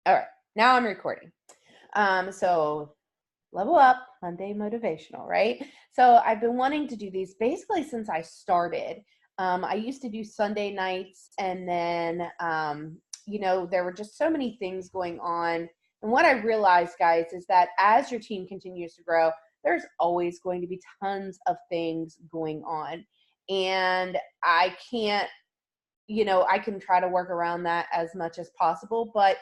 All right, now I'm recording. So level up Monday motivational, right? So I've been wanting to do these basically since I started. I used to do Sunday nights, and then there were just so many things going on. And what I realized, guys, is that as your team continues to grow, there's always going to be tons of things going on. And I can't, I can try to work around that as much as possible, but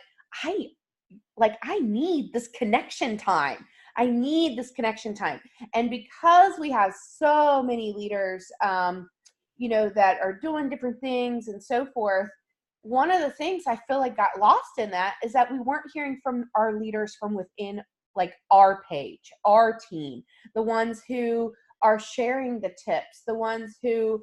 I need this connection time. I need this connection time. And because we have so many leaders, that are doing different things and so forth, one of the things I feel like got lost in that is that we weren't hearing from our leaders from within, like our page, our team, the ones who are sharing the tips, the ones who,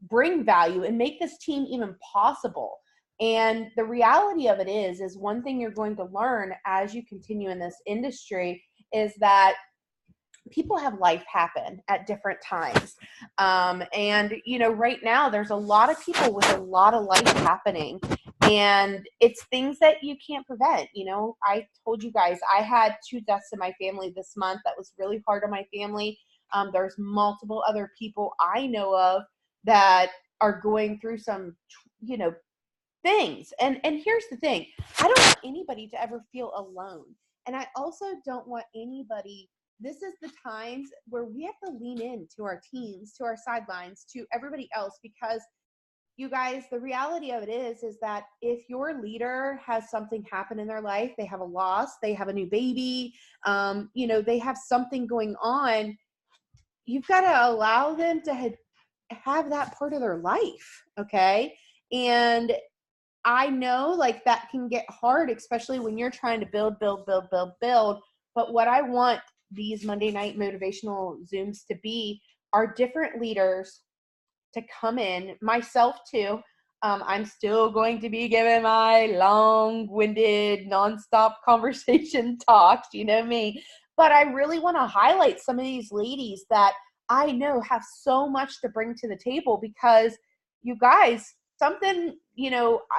bring value and make this team even possible. And the reality of it is one thing you're going to learn as you continue in this industry is that people have life happen at different times. Right now there's a lot of people with a lot of life happening, and it's things that you can't prevent. I told you guys I had 2 deaths in my family this month. That was really hard on my family. There's multiple other people I know of that are going through some, things. And here's the thing. I don't want anybody to ever feel alone. And I also don't want anybody, this is the times where we have to lean in to our teams, to our sidelines, to everybody else, because you guys, the reality of it is that if your leader has something happen in their life, they have a loss, they have a new baby, they have something going on, you've got to allow them to have that part of their life. Okay. And I know like that can get hard, especially when you're trying to build. But what I want these Monday night motivational Zooms to be are different leaders to come in, myself too. I'm still going to be giving my long-winded, nonstop conversation talks, you know me. But I really want to highlight some of these ladies that I know have so much to bring to the table, because you guys,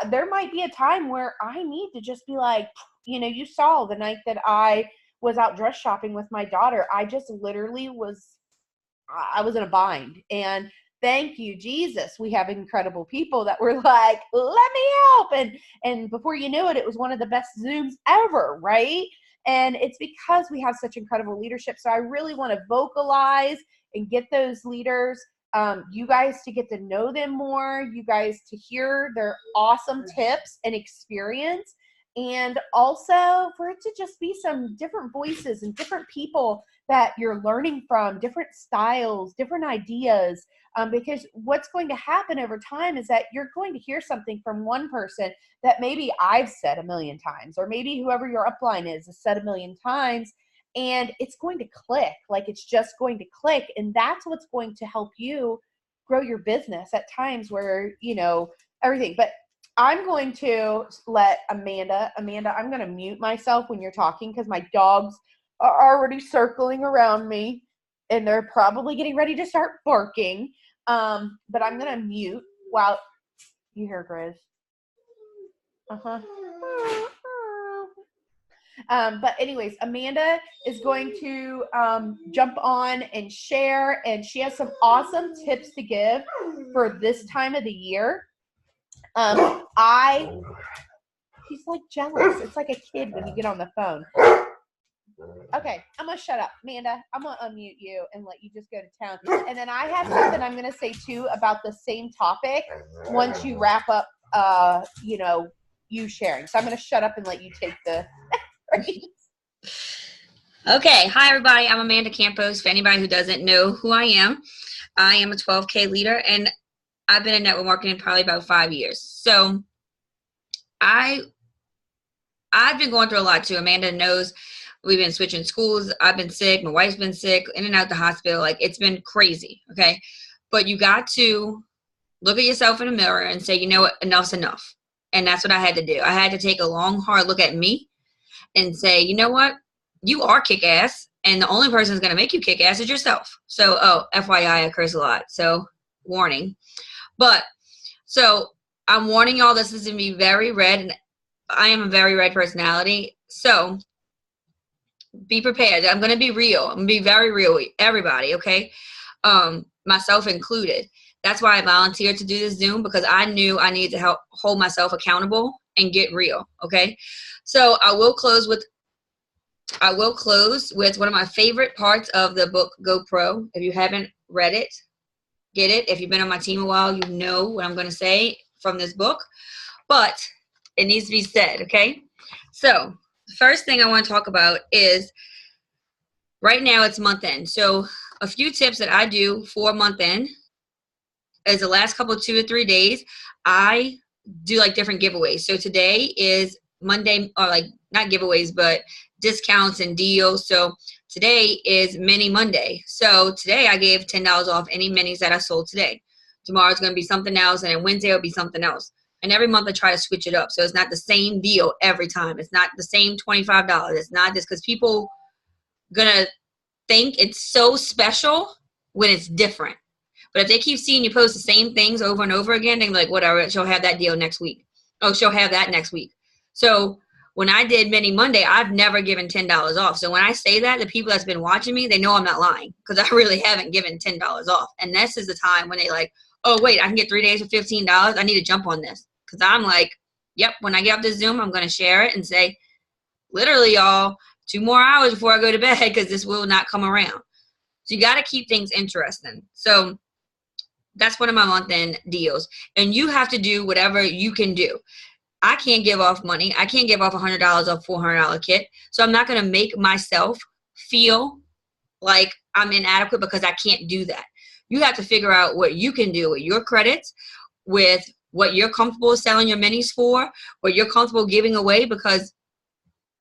there might be a time where I need to just be like, you saw the night that I was out dress shopping with my daughter. I just literally I was in a bind. And thank you, Jesus. We have incredible people that were like, let me help. And before you knew it, it was one of the best Zooms ever, right? And it's because we have such incredible leadership. So I really want to vocalize and get those leaders, you guys to get to know them more, you guys to hear their awesome tips and experience, and also for it to just be some different voices and different people that you're learning from, different styles, different ideas, because what's going to happen over time is that you're going to hear something from one person that maybe I've said a million times, or maybe whoever your upline is has said a million times, and it's going to click. Like, it's just going to click. And that's what's going to help you grow your business at times where, everything. But I'm going to let Amanda, I'm going to mute myself when you're talking, because my dogs are already circling around me and they're probably getting ready to start barking. But I'm going to mute while you hear Grizz. Uh-huh. But anyways, Amanda is going to jump on and share, and she has some awesome tips to give for this time of the year. She's like jealous. It's like a kid when you get on the phone. Okay, I'm going to shut up. Amanda, I'm going to unmute you and let you just go to town. And then I have something I'm going to say too about the same topic once you wrap up, you sharing. So I'm going to shut up and let you take the... Okay. Hi, everybody. I'm Amanda Campos. For anybody who doesn't know who I am a 12K leader, and I've been in network marketing probably about 5 years. So I've been going through a lot too. Amanda knows we've been switching schools. I've been sick. My wife's been sick, in and out the hospital. Like, it's been crazy. Okay. But you got to look at yourself in the mirror and say, you know what, enough's enough. And that's what I had to do. I had to take a long, hard look at me and say, you know what, you are kick-ass, and the only person who's going to make you kick-ass is yourself. So, FYI, I curse a lot, so warning. But, so I'm warning y'all, this is going to be very red, and I am a very red personality. So be prepared. I'm going to be real. I'm going to be very real with everybody, okay? Myself included. That's why I volunteered to do this Zoom, because I knew I needed to help hold myself accountable and get real, okay? So I will close with one of my favorite parts of the book, GoPro. If you haven't read it, get it. If you've been on my team a while, you know what I'm going to say from this book. But it needs to be said, okay? So the first thing I want to talk about is, right now it's month end. So a few tips that I do for month end is the last couple of 2 or 3 days, I do like different giveaways. So today is Monday, or like not giveaways, but discounts and deals. So today is Mini Monday. So today I gave $10 off any minis that I sold today. Tomorrow's going to be something else, and then Wednesday will be something else. And every month I try to switch it up. So it's not the same deal every time. It's not the same $25. It's not this, because people gonna think it's so special when it's different. But if they keep seeing you post the same things over and over again, they're like, whatever, she'll have that deal next week. Oh, she'll have that next week. So when I did Mini Monday, I've never given $10 off. So when I say that, the people that's been watching me, they know I'm not lying, because I really haven't given $10 off. And this is the time when they like, oh, wait, I can get 3 days for $15. I need to jump on this. Because I'm like, yep, when I get off this Zoom, I'm going to share it and say, literally, y'all, 2 more hours before I go to bed, because this will not come around. So you got to keep things interesting. So that's one of my month-end deals. And you have to do whatever you can do. I can't give off money. I can't give off $100 off $400 kit. So I'm not going to make myself feel like I'm inadequate because I can't do that. You have to figure out what you can do with your credits, with what you're comfortable selling your minis for, what you're comfortable giving away, because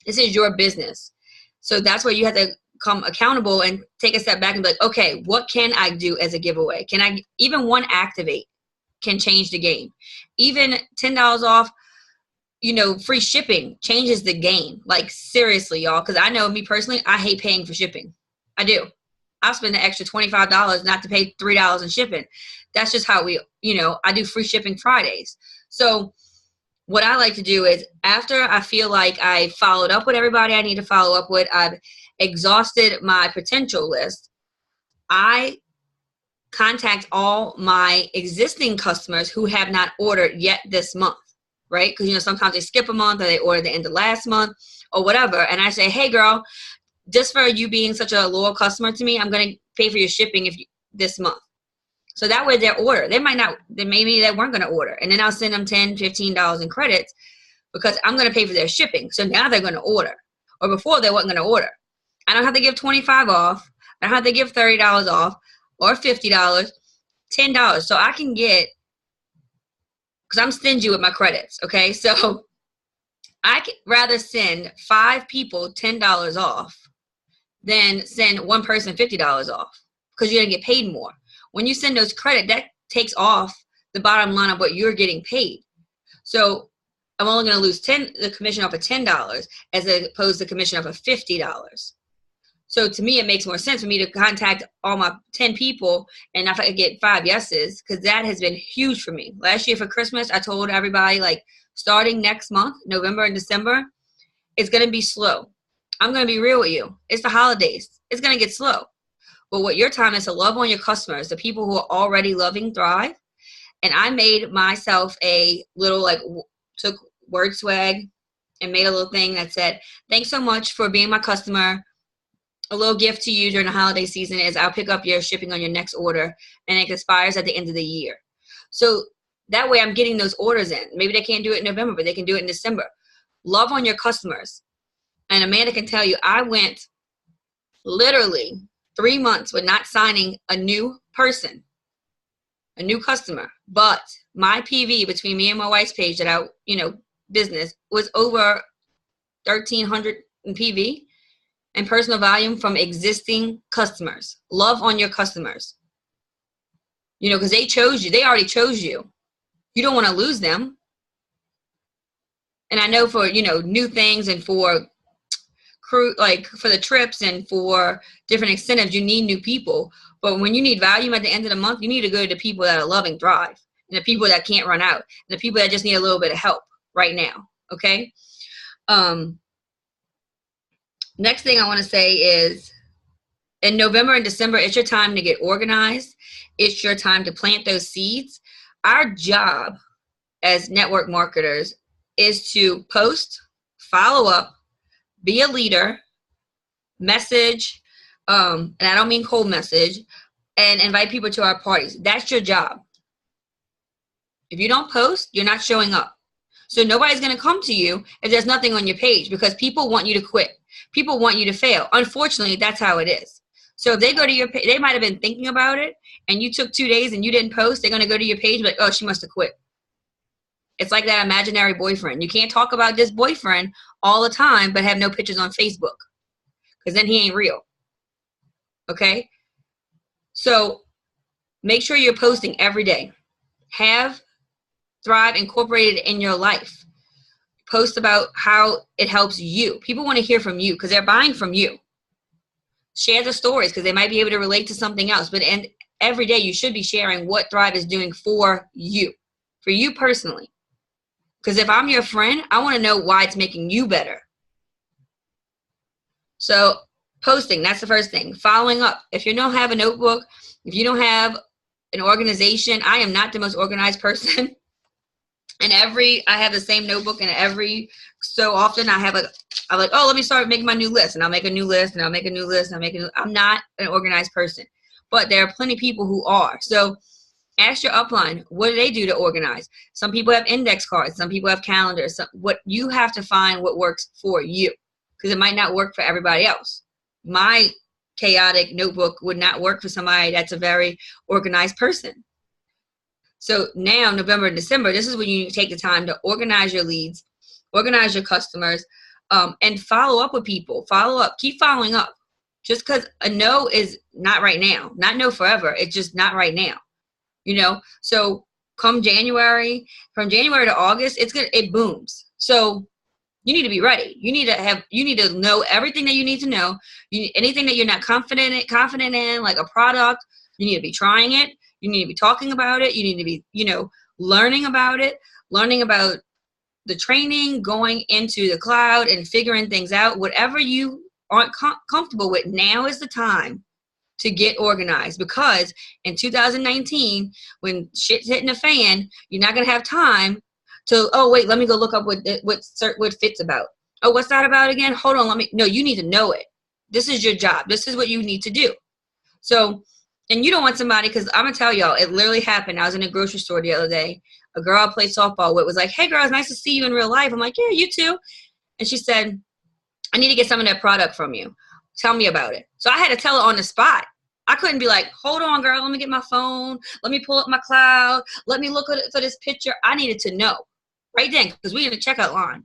this is your business. So that's where you have to come accountable and take a step back and be like, okay, what can I do as a giveaway? Can I, even one activate can change the game. Even $10 off, free shipping changes the game. Like, seriously, y'all, because I know me personally, I hate paying for shipping. I do. I'll spend the extra $25 not to pay $3 in shipping. That's just how I do free shipping Fridays. So what I like to do is, after I feel like I followed up with everybody I need to follow up with, I've exhausted my potential list, I contact all my existing customers who have not ordered yet this month, right? Because, sometimes they skip a month, or they order the end of last month or whatever. And I say, hey, girl, just for you being such a loyal customer to me, I'm going to pay for your shipping this month. So that way they'll order. Maybe they weren't going to order. And then I'll send them $10, $15 in credits, because I'm going to pay for their shipping. So now they're going to order. Or before, they weren't going to order. I don't have to give $25 off. I don't have to give $30 off, or $50, $10. So I can get, because I'm stingy with my credits, okay? So I could rather send 5 people $10 off than send one person $50 off, because you're going to get paid more. When you send those credit, that takes off the bottom line of what you're getting paid. So I'm only going to lose the commission off of $10 as opposed to the commission off of $50. So to me, it makes more sense for me to contact all my 10 people, and if I could get 5 yeses, because that has been huge for me. Last year for Christmas, I told everybody, like, starting next month, November and December, it's going to be slow. I'm going to be real with you. It's the holidays. It's going to get slow. But what your time is to love on your customers, the people who are already loving Thrive. And I made myself a little, took word swag and made a little thing that said, thanks so much for being my customer. A little gift to you during the holiday season is I'll pick up your shipping on your next order, and it expires at the end of the year. So that way I'm getting those orders in. Maybe they can't do it in November, but they can do it in December. Love on your customers. And Amanda can tell you, I went literally 3 months with not signing a new person, a new customer. But my PV between me and my wife's page that I, business was over 1,300 in PV and personal volume from existing customers. Love on your customers. Because they chose you. They already chose you. You don't want to lose them. And I know for, new things and for crew, like for the trips and for different incentives, you need new people. But when you need volume at the end of the month, you need to go to the people that are loving Thrive, and the people that can't run out, and the people that just need a little bit of help right now. Okay. Next thing I want to say is in November and December, it's your time to get organized. It's your time to plant those seeds. Our job as network marketers is to post, follow up, be a leader, message, and I don't mean cold message, and invite people to our parties. That's your job. If you don't post, you're not showing up. So nobody's going to come to you if there's nothing on your page, because people want you to quit. People want you to fail. Unfortunately, that's how it is. So if they go to your page, they might have been thinking about it, and you took 2 days and you didn't post, they're going to go to your page and be like, oh, she must have quit. It's like that imaginary boyfriend. You can't talk about this boyfriend all the time but have no pictures on Facebook, because then he ain't real. Okay? So make sure you're posting every day. Have Thrive incorporated in your life. Post about how it helps you. People want to hear from you because they're buying from you. Share the stories because they might be able to relate to something else. But every day you should be sharing what Thrive is doing for you personally. Because if I'm your friend, I want to know why it's making you better. So posting, that's the first thing. Following up. If you don't have a notebook, if you don't have an organization, I am not the most organized person. And I have the same notebook, and every so often I'm like, oh, let me start making my new list, and I'll make a new list, and I'll make a new list, and I'm not an organized person, but there are plenty of people who are. So ask your upline, what do they do to organize? Some people have index cards, some people have calendars. What you have to find what works for you, because it might not work for everybody else. My chaotic notebook would not work for somebody that's a very organized person. So now, November and December, this is when you take the time to organize your leads, organize your customers, and follow up with people. Follow up. Keep following up. Just because a no is not right now. Not no forever. It's just not right now. So come January, from January to August, it booms. So you need to be ready. You need to know everything that you need to know. Anything that you're not confident in, like a product, you need to be trying it. You need to be talking about it. You need to be, learning about it, learning about the training, going into the cloud and figuring things out. Whatever you aren't comfortable with, now is the time to get organized, because in 2019, when shit's hitting the fan, you're not going to have time to, oh, wait, let me go look up what Fit's about. Oh, what's that about again? Hold on, no, you need to know it. This is your job. This is what you need to do. So, and you don't want somebody, because I'm going to tell y'all, it literally happened. I was in a grocery store the other day. A girl I played softball with was like, hey, girl, it's nice to see you in real life. I'm like, yeah, you too. And she said, I need to get some of that product from you. Tell me about it. So I had to tell her on the spot. I couldn't be like, hold on, girl, let me get my phone. Let me pull up my cloud. Let me look at it for this picture. I needed to know right then, because we had a checkout line.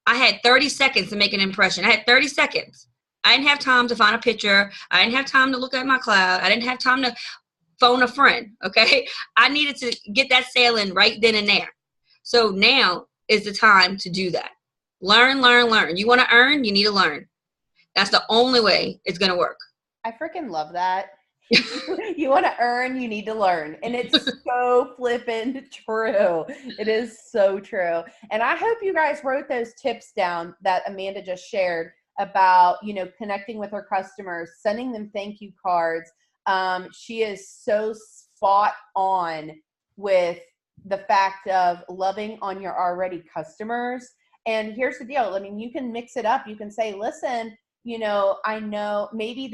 I had 30 seconds to make an impression. I had 30 seconds. I didn't have time to find a picture. I didn't have time to look at my cloud. I didn't have time to phone a friend, okay? I needed to get that sale in right then and there. So now is the time to do that. Learn, learn, learn. You want to earn, you need to learn. That's the only way it's going to work. I freaking love that. You want to earn, you need to learn. And it's so flippin' true. It is so true. And I hope you guys wrote those tips down that Amanda just shared about, connecting with her customers, sending them thank you cards. She is so spot on with the fact of loving on your already customers. And here's the deal. I mean, you can mix it up. You can say, listen, I know maybe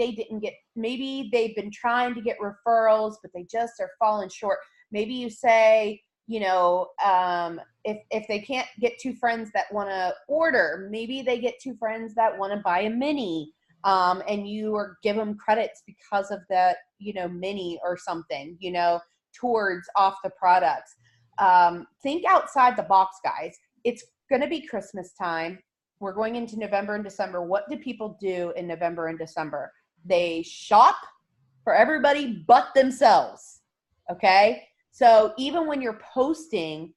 maybe they've been trying to get referrals, but they just are falling short. Maybe you say, if they can't get 2 friends that want to order, maybe they get 2 friends that want to buy a mini, and give them credits because of that, mini or something, towards off the products. Think outside the box, guys. It's going to be Christmas time. We're going into November and December. What do people do in November and December? They shop for everybody but themselves. Okay? So even when you're posting,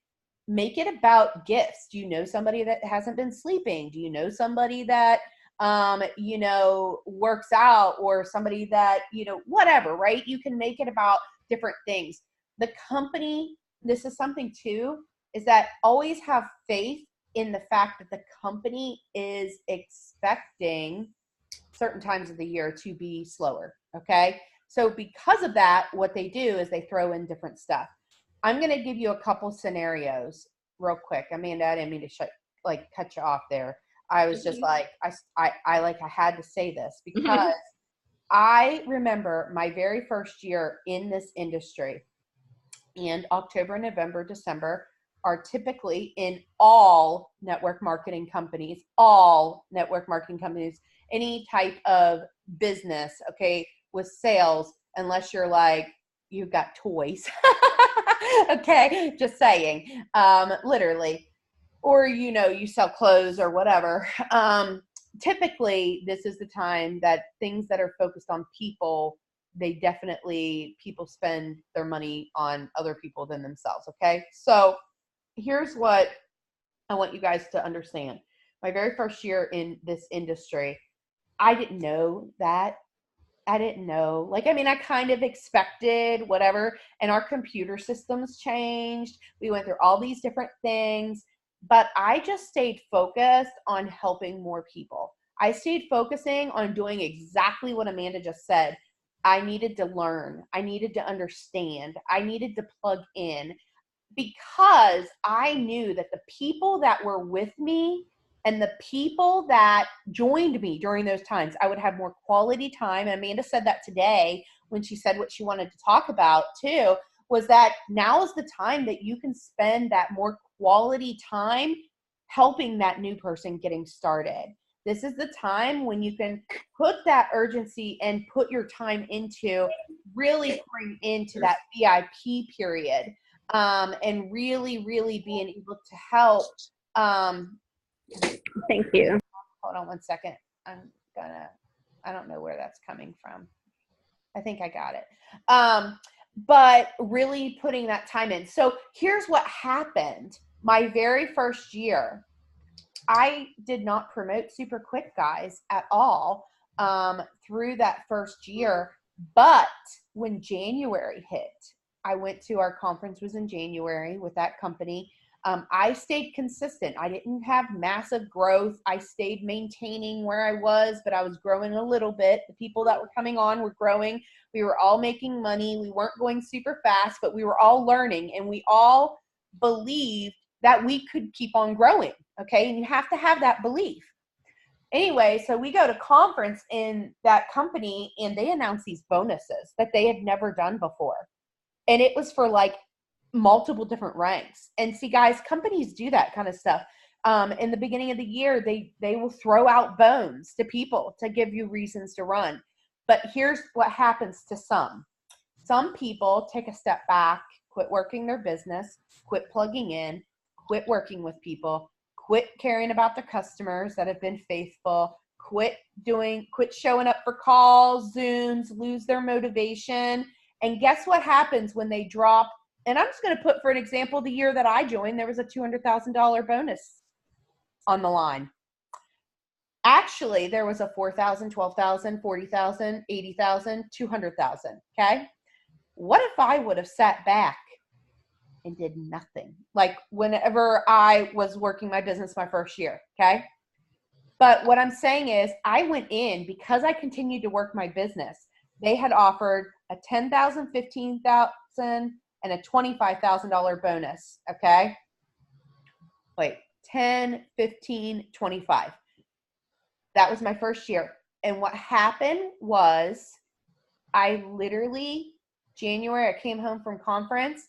make it about gifts. Do you know somebody that hasn't been sleeping? Do you know somebody that, works out, or somebody that, whatever, right? You can make it about different things. The company, this is something too, is that always have faith in the fact that the company is expecting certain times of the year to be slower. Okay. So because of that, what they do is they throw in different stuff. I'm going to give you a couple scenarios real quick. Amanda, I didn't mean to cut you off there. I was just like, I had to say this because I remember my very first year in this industry, and October, November, December are typically in all network marketing companies, any type of business, okay, with sales, unless you're like, you've got toys. Okay, just saying, literally, or, you sell clothes or whatever. Typically, this is the time that things that are focused on people, people spend their money on other people than themselves. Okay. So here's what I want you guys to understand. My very first year in this industry, I didn't know that. I kind of expected whatever, and our computer systems changed. We went through all these different things, but I just stayed focused on helping more people. I stayed focusing on doing exactly what Amanda just said. I needed to learn. I needed to understand. I needed to plug in, because I knew that the people that were with me and the people that joined me during those times, I would have more quality time. And Amanda said that today when she said what she wanted to talk about too, was that now is the time that you can spend that more quality time helping that new person getting started. This is the time when you can put that urgency and put your time into really pouring into that VIP period, and really, really being able to help. Thank you. Hold on one second. I don't know where that's coming from. I think I got it. But really putting that time in. So here's what happened. My very first year, I did not promote super quick, guys, at all, through that first year. But when January hit, I went to our conference was in January with that company. I stayed consistent. I didn't have massive growth. I stayed maintaining where I was, but I was growing a little bit. The people that were coming on were growing. We were all making money. We weren't going super fast, but we were all learning, and we all believed that we could keep on growing. Okay. And you have to have that belief. Anyway, so we go to conference in that company, and they announce these bonuses that they had never done before. And it was for like multiple different ranks. And see, guys, companies do that kind of stuff. In the beginning of the year, they will throw out bones to people to give you reasons to run. But here's what happens to some. Some people take a step back, quit working their business, quit plugging in, quit working with people, quit caring about their customers that have been faithful, quit showing up for calls, Zooms, lose their motivation. And guess what happens when they drop? And I'm just going to put, for an example, the year that I joined, there was a $200,000 bonus on the line. Actually, there was a $4,000, $12,000, $40,000, $80,000, $200,000. Okay. What if I would have sat back and did nothing? Like whenever I was working my business my first year. Okay. But what I'm saying is I went in because I continued to work my business. They had offered a $10,000, $15,000, and a $25,000 bonus. Okay. Wait, 10, 15, 25. That was my first year. And what happened was I literally, January, I came home from conference.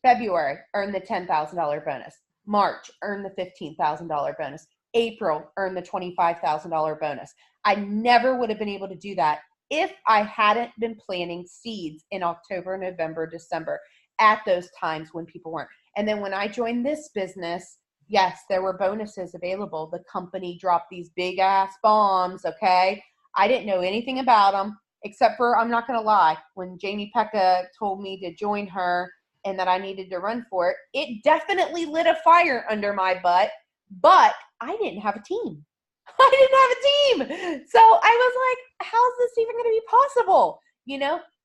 February, earned the $10,000 bonus. March, earned the $15,000 bonus. April, earned the $25,000 bonus. I never would have been able to do that if I hadn't been planting seeds in October, November, December at those times when people weren't. And then when I joined this business, yes, there were bonuses available. The company dropped these big ass bombs. Okay. I didn't know anything about them except for, I'm not going to lie, when Jamie Pekka told me to join her and that I needed to run for it, it definitely lit a fire under my butt, but I didn't have a team. I didn't have a team. So I was like, how's this even going to be possible?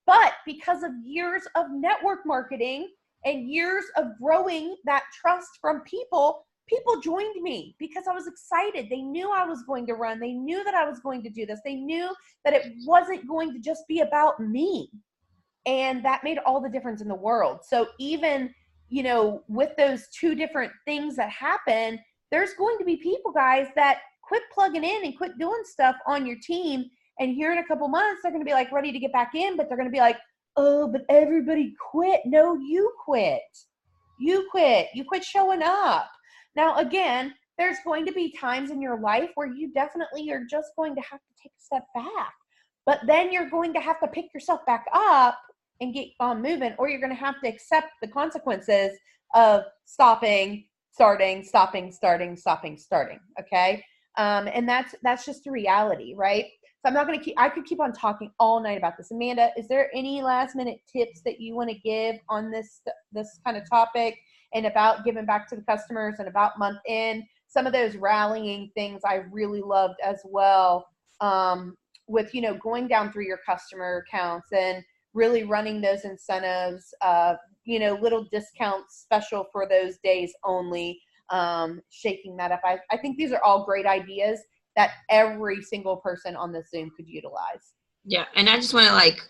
But because of years of network marketing and years of growing that trust from people, people joined me because I was excited. They knew I was going to run. They knew that I was going to do this. They knew that it wasn't going to just be about me. And that made all the difference in the world. So even, with those two different things that happen, there's going to be people, guys, that quit plugging in and quit doing stuff on your team. And here in a couple months, they're going to be like ready to get back in, but they're going to be like, oh, but everybody quit. No, you quit. You quit. You quit showing up. Now, again, there's going to be times in your life where you definitely are just going to have to take a step back. But then you're going to have to pick yourself back up and get on moving, or you're going to have to accept the consequences of stopping, starting, stopping, starting, stopping, starting. Okay. And that's just the reality, right? So I'm not going to I could keep on talking all night about this. Amanda, is there any last minute tips that you want to give on this kind of topic and about giving back to the customers and about month end? Some of those rallying things I really loved as well, with, going down through your customer accounts and really running those incentives, little discounts special for those days only, shaking that up. I think these are all great ideas that every single person on the Zoom could utilize. Yeah. And I just want to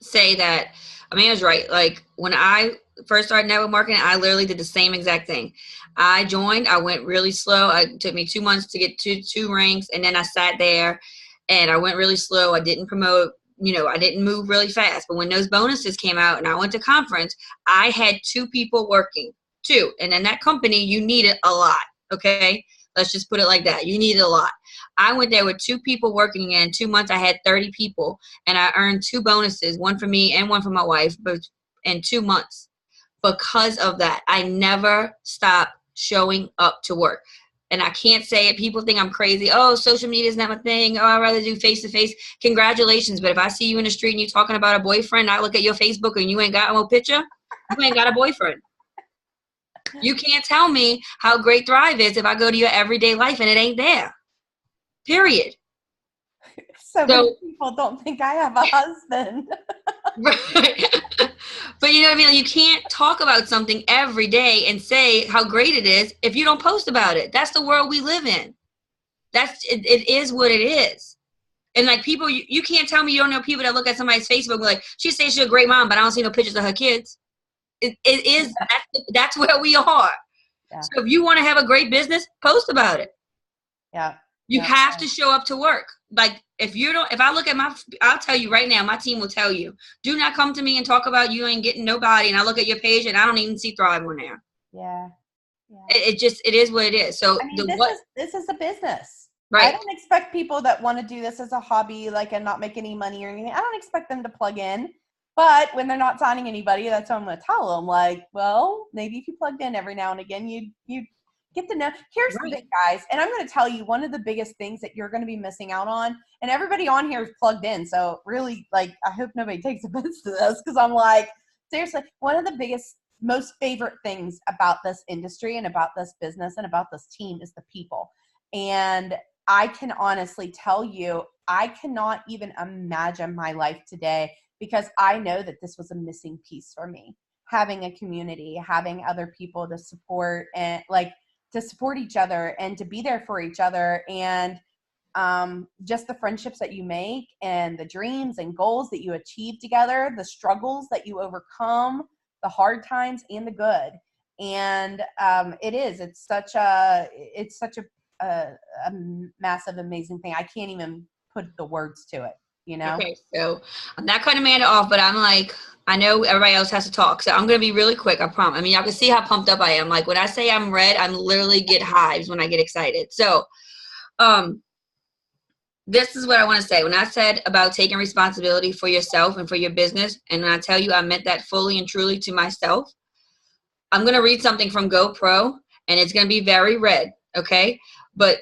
say that Amanda's right. When I first started network marketing, I literally did the same exact thing. I joined, I went really slow. It took me 2 months to get to 2 ranks. And then I sat there and I went really slow. I didn't promote, I didn't move really fast. But when those bonuses came out and I went to conference, I had 2 people working, 2. And in that company, you needed a lot. Okay. Let's just put it like that. You needed a lot. I went there with 2 people working, and in 2 months I had 30 people, and I earned 2 bonuses, one for me and one for my wife, but in 2 months. Because of that, I never stopped showing up to work. And I can't say it. People think I'm crazy. Oh, social media is not my thing. Oh, I'd rather do face-to-face. Congratulations. But if I see you in the street and you're talking about a boyfriend, I look at your Facebook and you ain't got no picture, you ain't got a boyfriend. You can't tell me how great Thrive is if I go to your everyday life and it ain't there. Period. So many people don't think I have a husband. Right. But you know what I mean? You can't talk about something every day and say how great it is if you don't post about it. That's the world we live in. It is what it is. And people, you can't tell me you don't know people that look at somebody's Facebook and be like, she says she's a great mom, but I don't see no pictures of her kids. It is, that's where we are. Yeah. So if you want to have a great business, post about it. Yeah. You have to show up to work. If I look at I'll tell you right now, my team will tell you, do not come to me and talk about you ain't getting nobody. And I look at your page and I don't even see Thrive on there. Yeah. It is what it is. So this is a business. Right. I don't expect people that want to do this as a hobby, and not make any money or anything. I don't expect them to plug in. But when they're not signing anybody, that's what I'm going to tell them. Well, maybe if you plugged in every now and again, you get to know. Here's the thing, guys, and I'm going to tell you one of the biggest things that you're going to be missing out on, and everybody on here is plugged in. So really, I hope nobody takes offense to this, because I'm seriously, one of the biggest, most favorite things about this industry and about this business and about this team is the people. And I can honestly tell you, I cannot even imagine my life today, because I know that this was a missing piece for me. Having a community, having other people to support and to support each other and to be there for each other, and just the friendships that you make and the dreams and goals that you achieve together, the struggles that you overcome, the hard times and the good. And it's such a massive, amazing thing. I can't even put the words to it. Okay, so I'm not cutting Amanda off, but I'm I know everybody else has to talk, so I'm going to be really quick, I promise. I mean, y'all can see how pumped up I am. When I say I'm red, I'm literally get hives when I get excited. So this is what I want to say. When I said about taking responsibility for yourself and for your business, and when I tell you I meant that fully and truly to myself, I'm going to read something from GoPro, and it's going to be very red, okay? But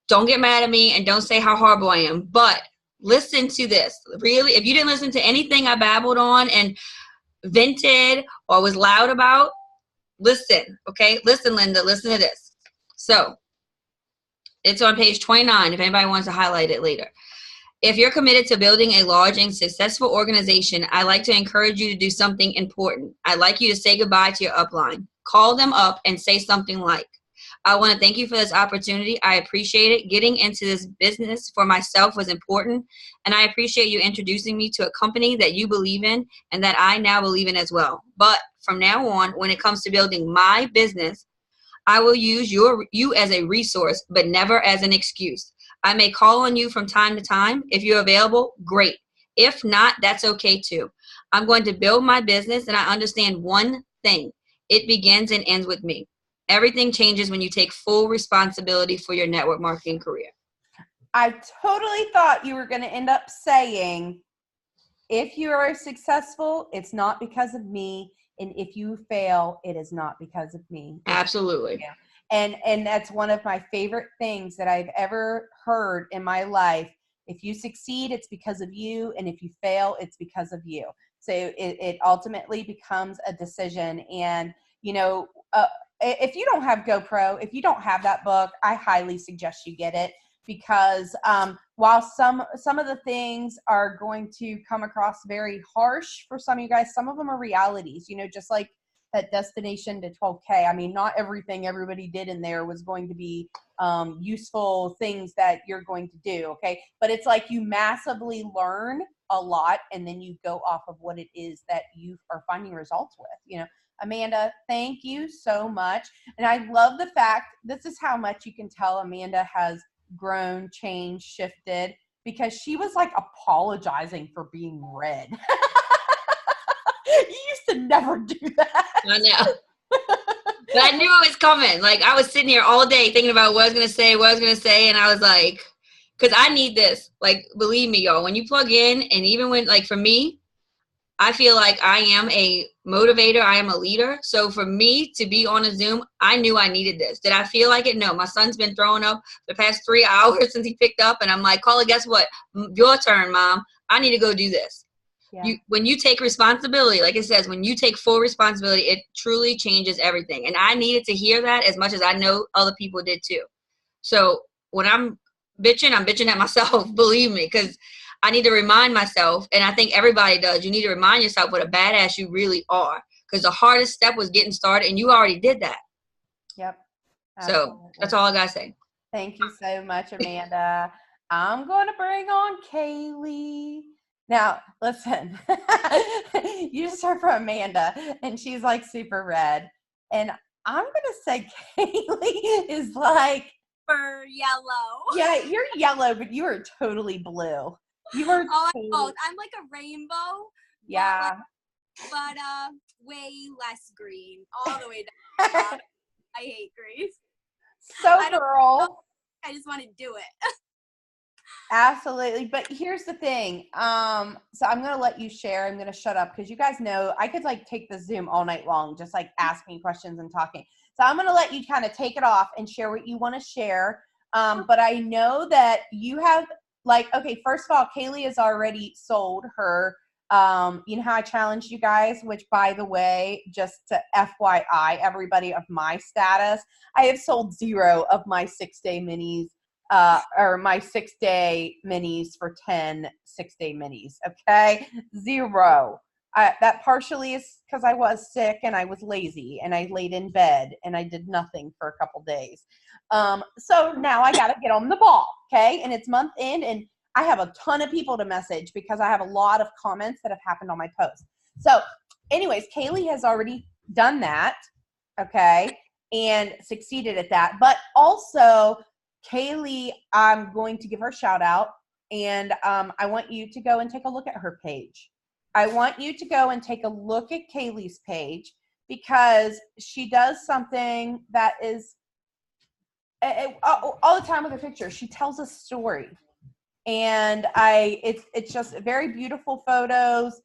don't get mad at me and don't say how horrible I am, but listen to this. Really, if you didn't listen to anything I babbled on and vented or was loud about, listen, okay? Listen, Linda, listen to this. So it's on page 29 if anybody wants to highlight it later. If you're committed to building a large and successful organization, I'd like to encourage you to do something important. I'd like you to say goodbye to your upline. Call them up and say something like, I want to thank you for this opportunity. I appreciate it. Getting into this business for myself was important, and I appreciate you introducing me to a company that you believe in and that I now believe in as well. But from now on, when it comes to building my business, I will use you as a resource, but never as an excuse. I may call on you from time to time. If you're available, great. If not, that's okay too. I'm going to build my business, and I understand one thing. It begins and ends with me. Everything changes when you take full responsibility for your network marketing career. I totally thought you were going to end up saying, if you are successful, it's not because of me. And if you fail, it is not because of me. Absolutely. And that's one of my favorite things that I've ever heard in my life. If you succeed, it's because of you. And if you fail, it's because of you. So it ultimately becomes a decision. And, you know, if you don't have GoPro, if you don't have that book, I highly suggest you get it, because while some of the things are going to come across very harsh for some of you guys, some of them are realities, you know, just like that destination to 12K. I mean, not everything everybody did in there was going to be useful things that you're going to do. Okay. But it's like you massively learn a lot, and then you go off of what it is that you are finding results with, you know. Amanda, thank you so much. And I love the fact, this is how much you can tell Amanda has grown, changed, shifted, because she was like apologizing for being red. You used to never do that. I know. But I knew it was coming. Like, I was sitting here all day thinking about what I was going to say. And I was like, because I need this. Like, believe me, y'all, when you plug in, and even when, like, for me, I feel like I am a motivator. I am a leader. So for me to be on a Zoom, I knew I needed this. Did I feel like it? No. My son's been throwing up the past 3 hours since he picked up. And I'm like, Carla, guess what? Your turn, Mom. I need to go do this. Yeah. When you take responsibility, like it says, when you take full responsibility, it truly changes everything. And I needed to hear that as much as I know other people did too. So when I'm bitching at myself, believe me, because I need to remind myself, and I think everybody does, you need to remind yourself what a badass you really are. Because the hardest step was getting started, and you already did that. Yep. Absolutely. So that's all I got to say. Thank you so much, Amanda. I'm going to bring on Kaylee. Now, listen, you just heard from Amanda, and she's like super red. And I'm going to say Kaylee is like, for yellow. Yeah, you're yellow, but you are totally blue. You are both. I'm like a rainbow. Yeah. But way less green. All the way down. I hate green. So, girl. I just want to do it. Absolutely. But here's the thing. So I'm going to let you share. I'm going to shut up because you guys know I could like take the Zoom all night long, just like asking questions and talking. So I'm going to let you kind of take it off and share what you want to share. But I know that you have like, okay, first of all, Kaylee has already sold her, you know how I challenged you guys, which by the way, just to FYI, everybody of my status, I have sold 0 of my 6-day minis. Or my 6-day minis for 10 6-day minis. Okay. 0. That partially is because I was sick and I was lazy and I laid in bed and I did nothing for a couple days. So now I got to get on the ball. Okay. And it's month end and I have a ton of people to message because I have a lot of comments that have happened on my post. So anyways, Kaylee has already done that. Okay. And succeeded at that. But also, Kaylee, I'm going to give her a shout out, and I want you to go and take a look at her page. I want you to go and take a look at Kaylee's page because she does something that is all the time with her pictures. She tells a story, and it's just very beautiful photos.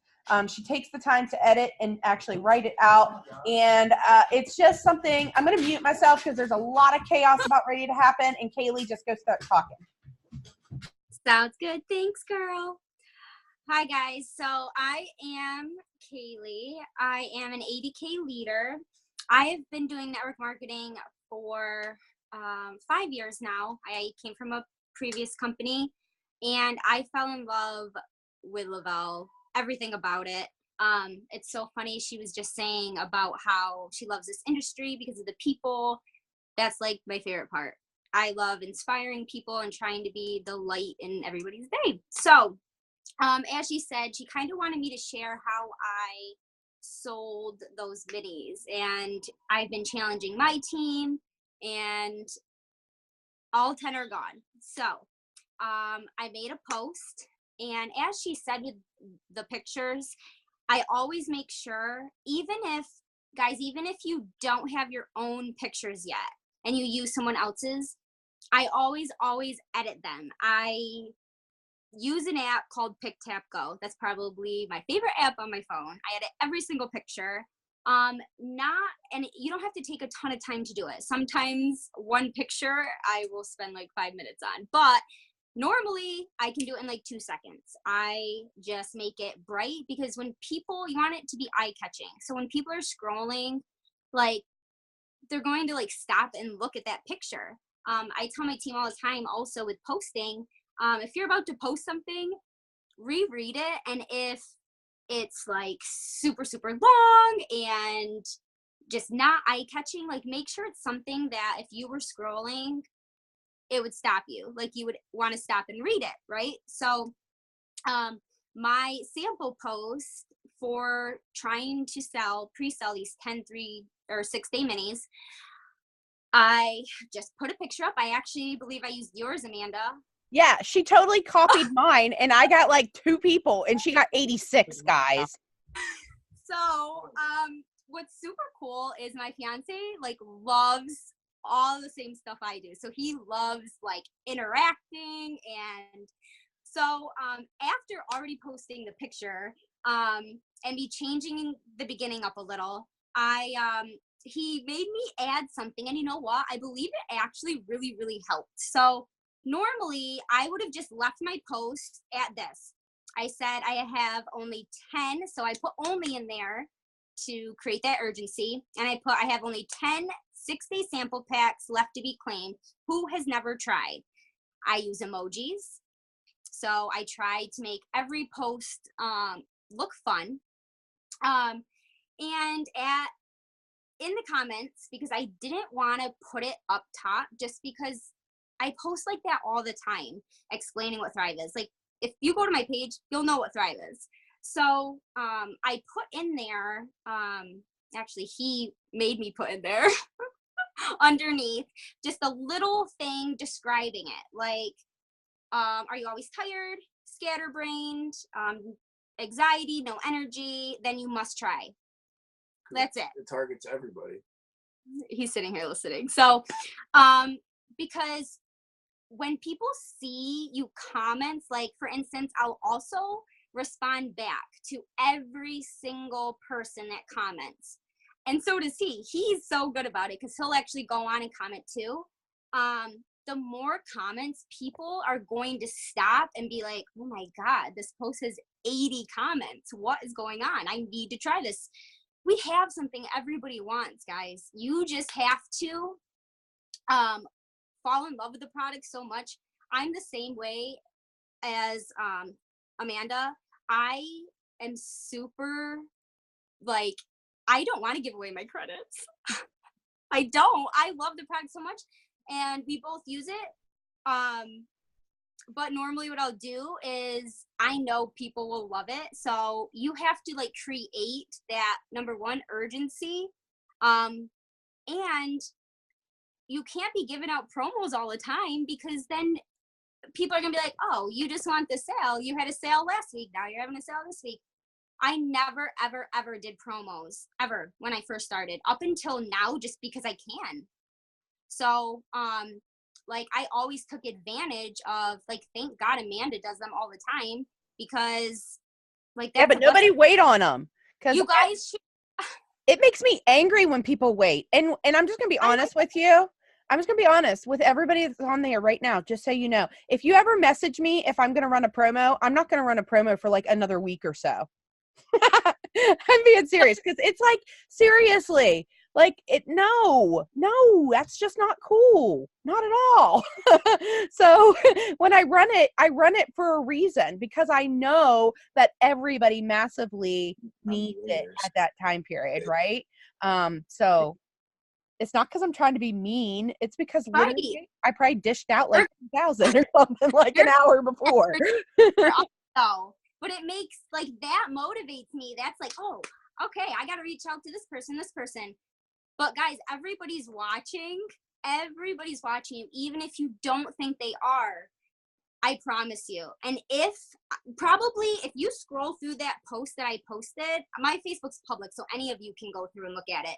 She takes the time to edit and actually write it out. And it's just something, I'm going to mute myself because there's a lot of chaos about ready to happen. And Kaylee, just go start talking. Sounds good. Thanks, girl. Hi, guys. So I am Kaylee. I am an 80K leader. I have been doing network marketing for 5 years now. I came from a previous company, and I fell in love with Lavelle. Everything about it. It's so funny. She was just saying about how she loves this industry because of the people. that's like my favorite part. I love inspiring people and trying to be the light in everybody's day. So, as she said, she kind of wanted me to share how I sold those minis, and I've been challenging my team, and all 10 are gone. So, I made a post, and as she said with the pictures, I always make sure, even if you don't have your own pictures yet and you use someone else's, I always edit them. I use an app called Pick Tap Go. That's probably my favorite app on my phone. I edit every single picture. And you don't have to take a ton of time to do it. Sometimes one picture I will spend like 5 minutes on, but normally I can do it in like 2 seconds. I just make it bright because when people, you want it to be eye catching. So when people are scrolling, like they're going to like stop and look at that picture. I tell my team all the time also with posting, if you're about to post something, reread it. And if it's like super, super long and just not eye catching, like make sure it's something that if you were scrolling, it would stop you. Like you would want to stop and read it, right? So my sample post for trying to pre-sell these 10 3 or 6 day minis, I just put a picture up. I actually believe I used yours, Amanda. Yeah, she totally copied mine, and I got like 2 people, and she got 86 guys. So, what's super cool is my fiance like loves all the same stuff I do. So he loves like interacting, and so after already posting the picture and me changing the beginning up a little, he made me add something, and you know what? I believe it actually really, really helped. So normally I would have just left my post at this. I said I have only 10, so I put only in there to create that urgency, and I have only 10 6-day sample packs left to be claimed. Who has never tried? I use emojis. So I tried to make every post look fun. And in the comments, because I didn't want to put it up top, just because I post like that all the time, explaining what Thrive is. Like if you go to my page, you'll know what Thrive is. So I put in there, actually he made me put in there underneath just a little thing describing it. Like, are you always tired, scatterbrained, anxiety, no energy? Then you must try. That's it. It targets everybody. He's sitting here listening. So, because when people see you comments, like for instance, I'll also respond back to every single person that comments. And so does he. He's so good about it because he'll actually go on and comment too. The more comments, people are going to stop and be like, oh my God, this post has 80 comments. What is going on? I need to try this. We have something everybody wants, guys. You just have to fall in love with the product so much. I'm the same way as Amanda. I am super, like, I don't want to give away my credits. I don't. I love the product so much, and we both use it. But normally what I'll do is I know people will love it. So you have to like create that number one urgency. And you can't be giving out promos all the time because then people are going to be like, oh, you just want the sale. You had a sale last week. Now you're having a sale this week. I never, ever, ever did promos ever when I first started up until now, just because I can. So, like I always took advantage of, like, thank God Amanda does them all the time because like that. Yeah, but nobody wait on them. You guys it makes me angry when people wait. And I'm just going to be honest with you. I'm just going to be honest with everybody that's on there right now, just so you know. If you ever message me if I'm going to run a promo, I'm not going to run a promo for like another week or so. I'm being serious because it's like, seriously, like no, that's just not cool. Not at all. So when I run it for a reason, because I know that everybody massively needs it at that time period. Right. So it's not because I'm trying to be mean. It's because Right. literally I probably dished out like 2,000 or something like an hour before. So, but it makes like that motivates me. That's like, oh, okay, I got to reach out to this person. But guys, everybody's watching. Everybody's watching you, even if you don't think they are. I promise you. And if you scroll through that post that I posted, my Facebook's public, so any of you can go through and look at it.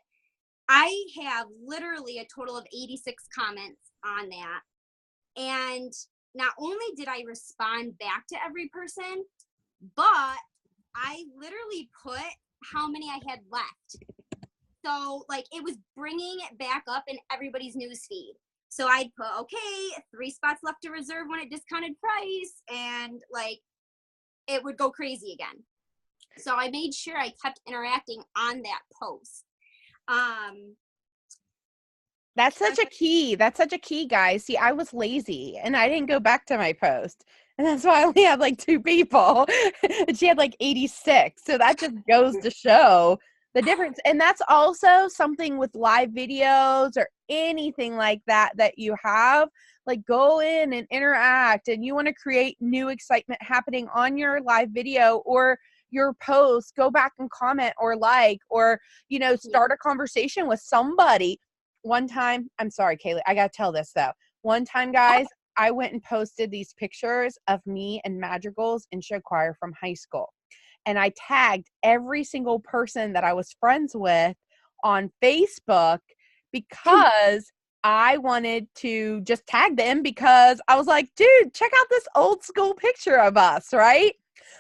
I have literally a total of 86 comments on that. And not only did I respond back to every person, but I literally put how many I had left. So like it was bringing it back up in everybody's newsfeed. So I'd put, okay, 3 spots left to reserve when at discounted price. And like, it would go crazy again. So I made sure I kept interacting on that post. That's such a key. That's such a key, guys. See, I was lazy and I didn't go back to my post. And that's why I only had like 2 people. And she had like 86. So that just goes to show the difference. And that's also something with live videos or anything like that that you have. Like go in and interact, and you want to create new excitement happening on your live video or your post. Go back and comment or like, or, you know, start a conversation with somebody. One time, I'm sorry, Kaylee, I got to tell this though. One time, guys, I went and posted these pictures of me and madrigals in show choir from high school. And I tagged every single person that I was friends with on Facebook because I wanted to just tag them, because I was like, dude, check out this old school picture of us, right?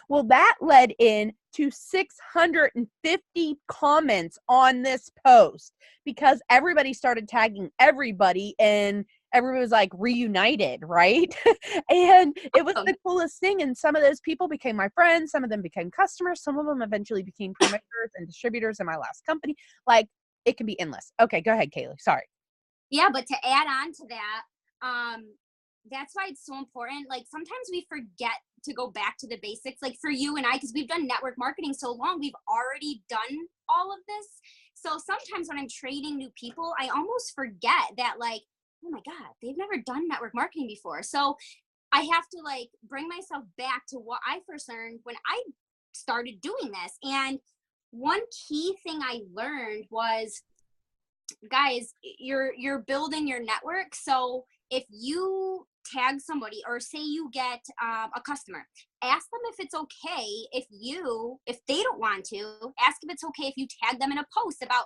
Well, that led in to 650 comments on this post because everybody started tagging everybody and everybody was like reunited, right? And it was the coolest thing. And some of those people became my friends. Some of them became customers. Some of them eventually became promoters and distributors in my last company. Like, it can be endless. Okay, go ahead, Kaylee. Sorry. Yeah, but to add on to that, that's why it's so important. Like sometimes we forget to go back to the basics. Like for you and I, because we've done network marketing so long, we've already done all of this. So sometimes when I'm trading new people, I almost forget that, like, oh my God, they've never done network marketing before. So I have to like bring myself back to what I first learned when I started doing this. And one key thing I learned was, guys, you're building your network. So if you tag somebody or say you get a customer, ask them if it's okay if they don't want to, ask if it's okay if you tag them in a post about,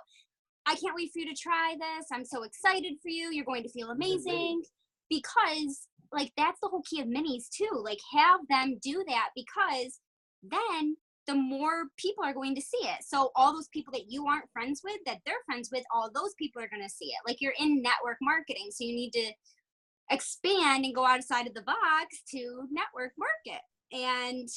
I can't wait for you to try this. I'm so excited for you. You're going to feel amazing. Because like that's the whole key of minis too. Like have them do that, because then the more people are going to see it. So all those people that you aren't friends with, that they're friends with, all those people are going to see it. Like you're in network marketing. So you need to expand and go outside of the box to network market. And,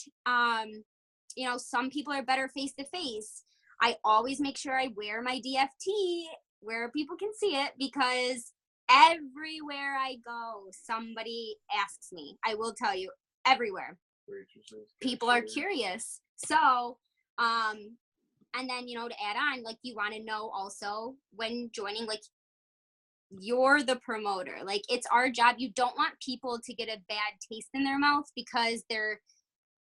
you know, some people are better face to face. I always make sure I wear my DFT where people can see it, because everywhere I go, somebody asks me. I will tell you, everywhere. People are curious. So, and then, you know, to add on, like you want to know also when joining, like you're the promoter. Like it's our job. You don't want people to get a bad taste in their mouth because they're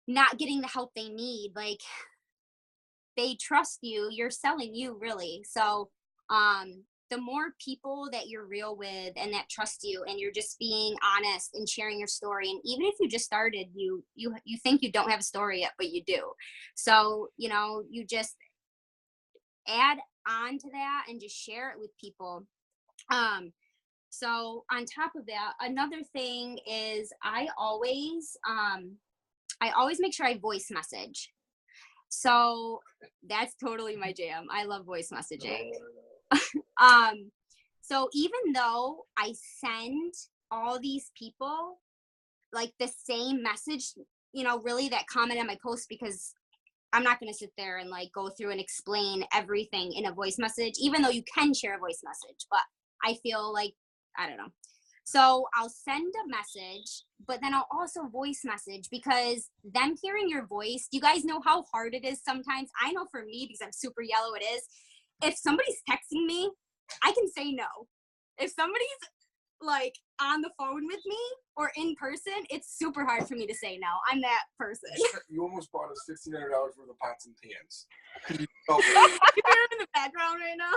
not getting the help they need. Like they trust you, you're selling you really. So, the more people that you're real with and that trust you and you're just being honest and sharing your story, and even if you just started, you think you don't have a story yet, but you do. So, you know, you just add on to that and just share it with people. So on top of that, another thing is I always make sure I voice message. So that's totally my jam. I love voice messaging. So even though I send all these people like the same message, you know, really that comment on my post, because I'm not going to sit there and like go through and explain everything in a voice message, even though you can share a voice message, but I feel like, I don't know. So I'll send a message, but then I'll also voice message, because them hearing your voice, you guys know how hard it is sometimes. I know for me, because I'm super yellow, it is. If somebody's texting me I can say no. If somebody's like on the phone with me or in person, it's super hard for me to say no. I'm that person. You almost bought us $1,500 worth of pots and pans. You hear in the background right now?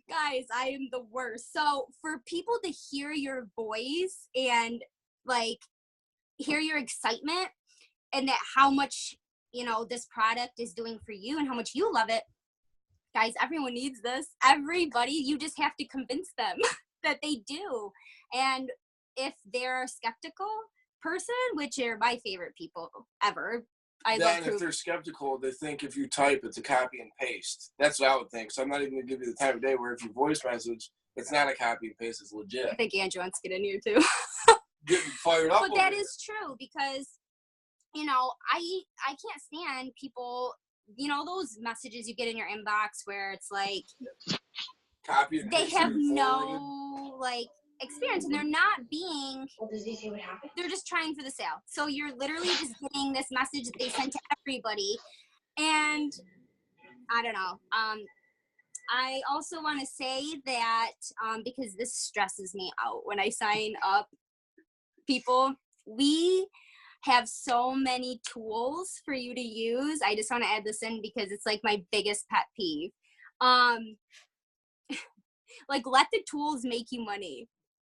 Guys, I am the worst. So for people to hear your voice and like hear your excitement and that how much, you know, this product is doing for you and how much you love it, guys, everyone needs this. Everybody, you just have to convince them that they do. And if they're a skeptical person, which are my favorite people ever, Then if they're skeptical, they think if you type, it's a copy and paste. That's what I would think. So I'm not even going to give you the time of day where if you voice message, it's not a copy and paste, it's legit. I think Andrew wants to get in here too. Getting fired up. But that is true because, you know, I can't stand people, you know, those messages you get in your inbox where it's like, copy and they paste have and no, like, experience and they're not being, they're just trying for the sale. So you're literally just getting this message that they sent to everybody. And I don't know. I also want to say that because this stresses me out when I sign up people, we have so many tools for you to use. I just want to add this in because it's like my biggest pet peeve. Like, let the tools make you money.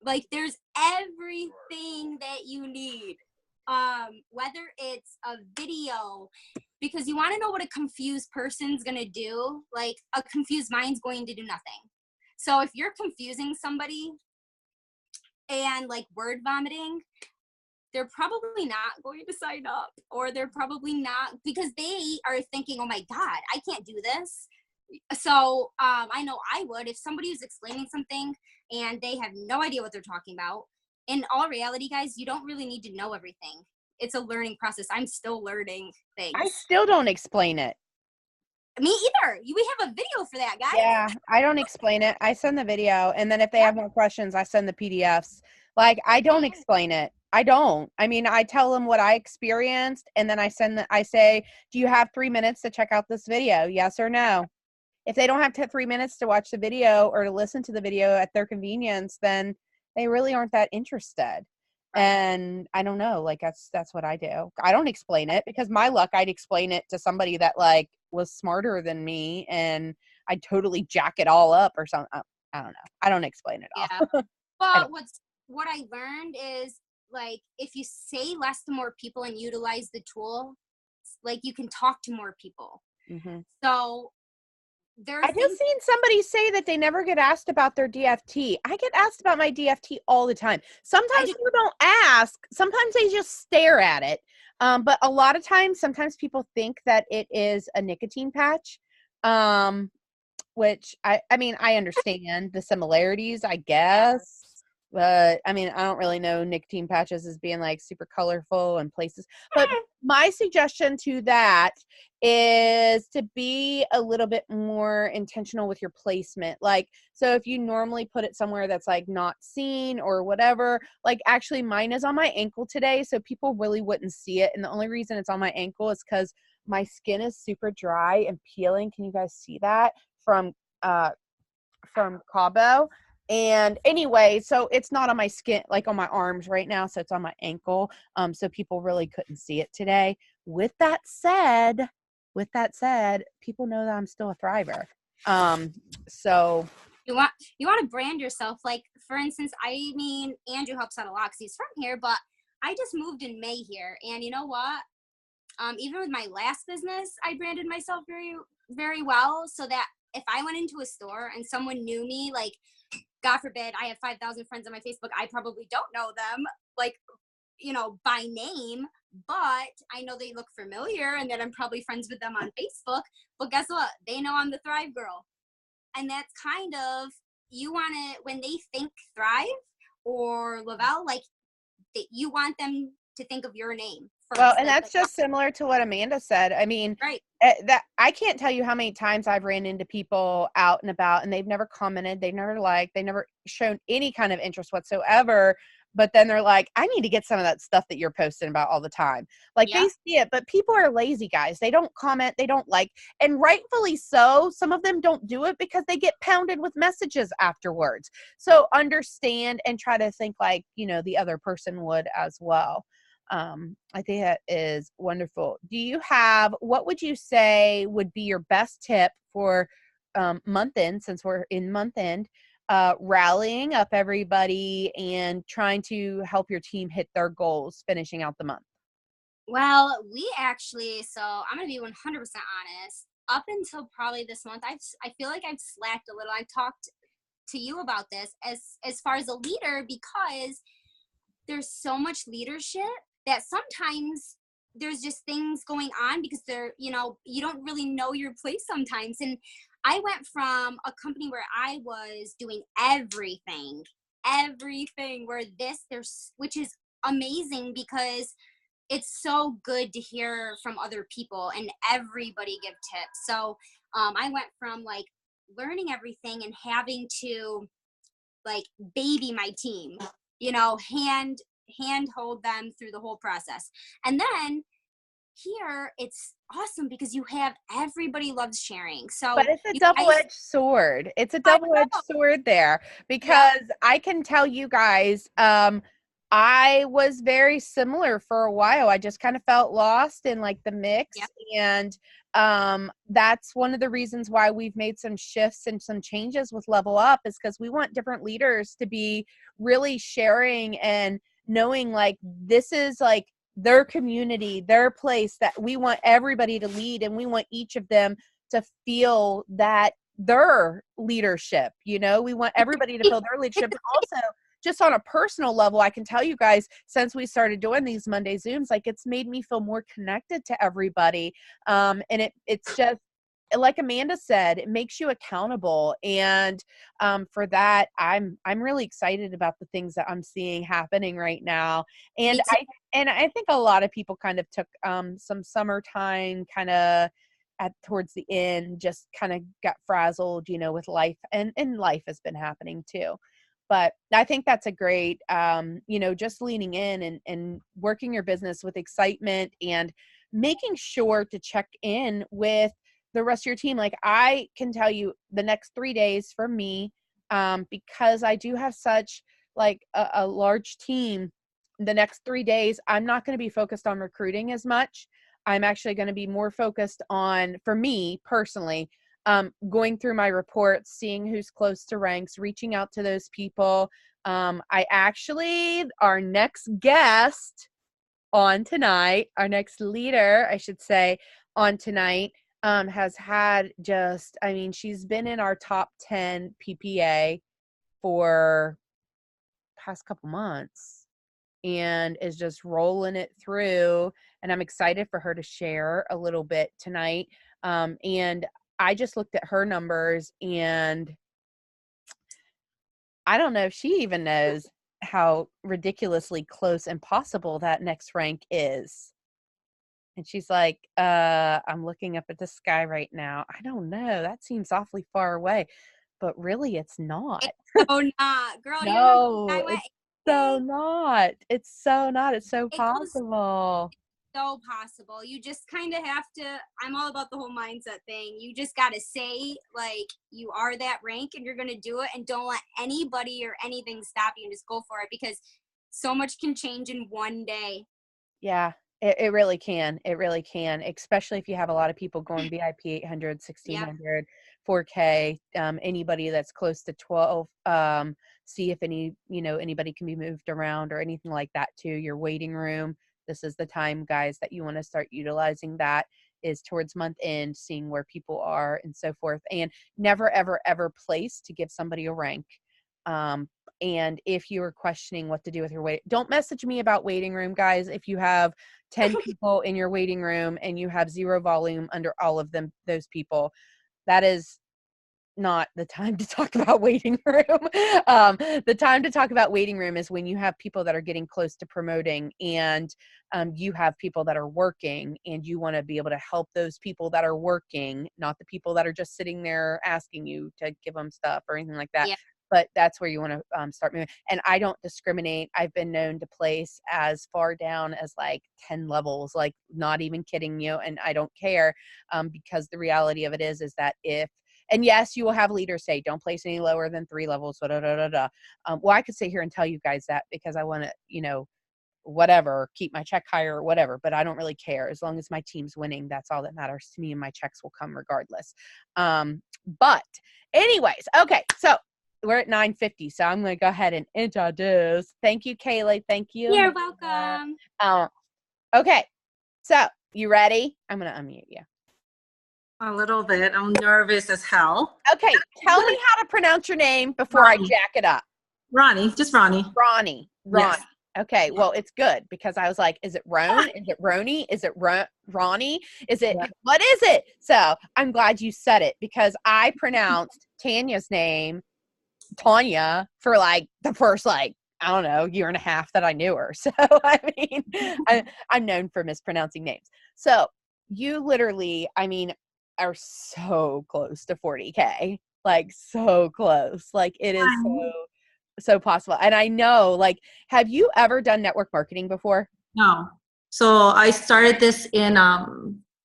Like, there's everything that you need. Whether it's a video, because you want to know what a confused person's going to do. Like, a confused mind's going to do nothing. So if you're confusing somebody and like word vomiting, they're probably not going to sign up, or they're probably not, because they are thinking, oh my God, I can't do this. So I know I would if somebody was explaining something and they have no idea what they're talking about. In all reality, guys, you don't really need to know everything. It's a learning process. I'm still learning things. I still don't explain it. Me either. We have a video for that, guys. Yeah, I don't explain it. I send the video, and then if they have more questions, I send the PDFs. Like, I don't explain it. I don't. I mean, I tell them what I experienced, and then I say, do you have 3 minutes to check out this video? Yes or no? If they don't have 3 minutes to watch the video or to listen to the video at their convenience, then they really aren't that interested. Right. And I don't know, like that's what I do. I don't explain it because my luck, I'd explain it to somebody that like was smarter than me and I'd totally jack it all up or something. I don't know. I don't explain it all. Yeah. But what I learned is like if you say less to more people and utilize the tool, like you can talk to more people. Mm-hmm. So I just seen somebody say that they never get asked about their DFT. I get asked about my DFT all the time. Sometimes people don't ask. Sometimes they just stare at it. But a lot of times, sometimes people think that it is a nicotine patch, which I mean, I understand the similarities, I guess. But I mean, I don't really know nicotine patches as being like super colorful and places. But my suggestion to that is to be a little bit more intentional with your placement. Like, so if you normally put it somewhere that's like not seen or whatever, like actually mine is on my ankle today, so people really wouldn't see it. And the only reason it's on my ankle is because my skin is super dry and peeling. Can you guys see that from Cabo? And anyway, so it's not on my skin, like on my arms right now. So it's on my ankle. So people really couldn't see it today. With that said, people know that I'm still a thriver. So you want to brand yourself. Like, for instance, I mean, Andrew helps out a lot because he's from here, but I just moved in May here. And you know what? Even with my last business, I branded myself very, very well so that if I went into a store and someone knew me, like, God forbid, I have 5,000 friends on my Facebook. I probably don't know them, like, you know, by name, but I know they look familiar and that I'm probably friends with them on Facebook. But guess what? They know I'm the Thrive Girl. And that's kind of, you want to, when they think Thrive or Lavelle, like, you want them to think of your name first. Well, and that's just similar to what Amanda said. I mean, right. That I can't tell you how many times I've ran into people out and about and they've never commented, they've never liked, they've never shown any kind of interest whatsoever. but then they're like, I need to get some of that stuff that you're posting about all the time. Like they see it, but people are lazy, guys. They don't comment, they don't like, and rightfully so. Some of them don't do it because they get pounded with messages afterwards. So understand and try to think like, the other person would as well. I think that is wonderful. What would you say would be your best tip for month end, since we're in month end, rallying up everybody and trying to help your team hit their goals finishing out the month? Well, we actually, so I'm going to be 100% honest. Up until probably this month, I feel like I've slacked a little. I've talked to you about this as far as a leader, because there's so much leadership that sometimes there's just things going on because you don't really know your place sometimes. And I went from a company where I was doing everything, which is amazing because it's so good to hear from other people and everybody give tips. So I went from like learning everything and having to like baby my team, hand hold them through the whole process. And then here it's awesome because you have everybody loves sharing. So but it's a double-edged sword. It's a double-edged sword there, because I can tell you guys, I was very similar for a while. I just kind of felt lost in like the mix. And that's one of the reasons why we've made some shifts and some changes with Level Up, is because we want different leaders to be really sharing and knowing like this is like their community, their place, that we want everybody to lead, and we want each of them to feel that their leadership, we want everybody to feel their leadership. But also just on a personal level, I can tell you guys, since we started doing these Monday Zooms, like it's made me feel more connected to everybody. And it's just, like Amanda said, it makes you accountable. And for that, I'm really excited about the things that I'm seeing happening right now. And I think a lot of people kind of took some summertime kind of towards the end, just kind of got frazzled, with life, and life has been happening too. But I think that's a great, just leaning in and working your business with excitement and making sure to check in with the rest of your team. Like I can tell you the next 3 days for me, because I do have such like a large team, the next 3 days, I'm not going to be focused on recruiting as much. I'm actually going to be more focused on, for me personally, going through my reports, seeing who's close to ranks, reaching out to those people. Our next guest on tonight, our next leader, I should say, on tonight, has had she's been in our top 10 PPA for past couple months and is just rolling it through. And I'm excited for her to share a little bit tonight. And I just looked at her numbers, and I don't know if she even knows how ridiculously close and possible that next rank is. And she's like, I'm looking up at the sky right now. I don't know. That seems awfully far away. But really, it's not. Oh, not. Girl, No, it's so not. It's so not. It's so possible. So possible. You just kind of have to, I'm all about the whole mindset thing. You just got to say like you are that rank and you're going to do it, and don't let anybody or anything stop you, and just go for it, because so much can change in one day. Yeah, it really can. It really can, especially if you have a lot of people going VIP 800, 1600, 4K, anybody that's close to 12, see if anybody can be moved around or anything like that too. Your waiting room. This is the time, guys, that you want to start utilizing that, is towards month end, seeing where people are and so forth. And never, ever, ever place to give somebody a rank. And if you are questioning what to do with your don't message me about waiting room, guys. If you have 10 people in your waiting room and you have 0 volume under all of them, those people, that is not the time to talk about waiting room. The time to talk about waiting room is when you have people that are getting close to promoting, and you have people that are working, and you want to be able to help those people that are working, not the people that are just sitting there asking you to give them stuff or anything like that. but that's where you want to start moving. And I don't discriminate. I've been known to place as far down as like 10 levels, like not even kidding you. And I don't care, because the reality of it is that and yes, you will have leaders say, don't place any lower than 3 levels. Da, da, da, da, da. Well, I could sit here and tell you guys that because I want to, whatever, keep my check higher or whatever, but I don't really care. As long as my team's winning, that's all that matters to me, and my checks will come regardless. But anyways, okay, so we're at 9:50, so I'm going to go ahead and introduce. Thank you, Kaylee. Thank you. You're welcome. Okay, so you ready? I'm going to unmute you. A little bit. I'm nervous as hell. Okay, tell me how to pronounce your name before I jack it up. Ronnie, just Ronnie. Ronnie. Yes. Okay, well, it's good because I was like, is it Roan? Is it Roni? Is it Ronnie? Is it, what is it? So I'm glad you said it because I pronounced Tanya's name, Tanya, for like the first, like, I don't know, year and a half that I knew her. So, I mean, I'm known for mispronouncing names. So you literally, I mean, are so close to 40K, like so close. Like it is so possible. And I know, like, have you ever done network marketing before? No. So I started this in,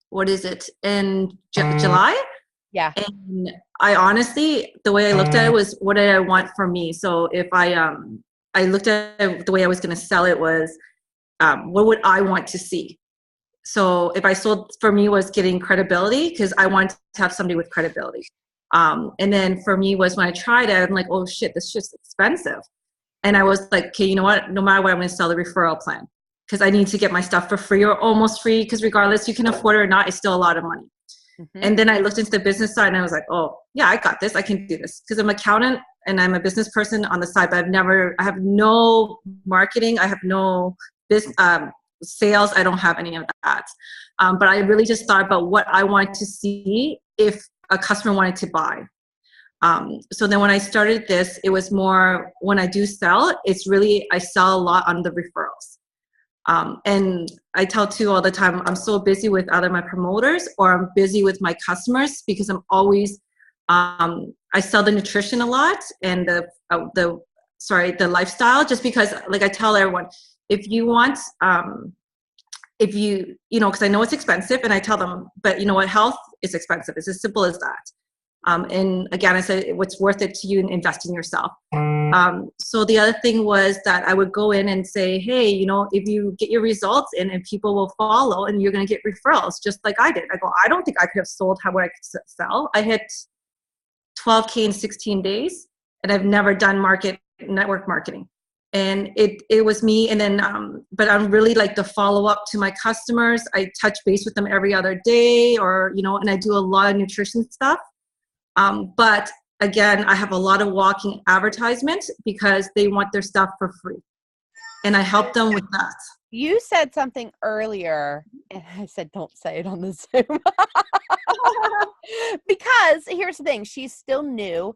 what is it? In July? Yeah. And I honestly, the way I looked at it was, what did I want for me? So if I looked at it, the way I was going to sell it was, what would I want to see? So if I sold, for me was getting credibility because I wanted to have somebody with credibility. And then for me was when I tried it, I'm like, oh shit, this shit's expensive. And I was like, okay, you know what? No matter what, I'm going to sell the referral plan because I need to get my stuff for free or almost free because regardless you can afford it or not, it's still a lot of money. Mm-hmm. And then I looked into the business side and I was like, oh yeah, I got this. I can do this because I'm an accountant and I'm a business person on the side, but I have no marketing. I have no business, sales. I don't have any of that. But I really just thought about what I wanted to see if a customer wanted to buy. So then when I started this, it was more when I do sell, it's really, I sell a lot on the referrals. And I tell too all the time, I'm so busy with either my promoters or I'm busy with my customers because I'm always, I sell the nutrition a lot and the lifestyle, just because like I tell everyone, if you want, because I know it's expensive and I tell them, but you know what, health is expensive. It's as simple as that. And again, I said, what's worth it to you and invest in yourself. So the other thing was that I would go in and say, hey, if you get your results in and people will follow and you're going to get referrals, just like I did. I go, I don't think I could have sold what I could sell. I hit 12K in 16 days and I've never done network marketing. And it was me. And then, but I'm really like the follow up to my customers. I touch base with them every other day and I do a lot of nutrition stuff. But again, I have a lot of walking advertisements because they want their stuff for free. And I help them with that. You said something earlier and I said, don't say it on the Zoom. Because here's the thing, she's still new.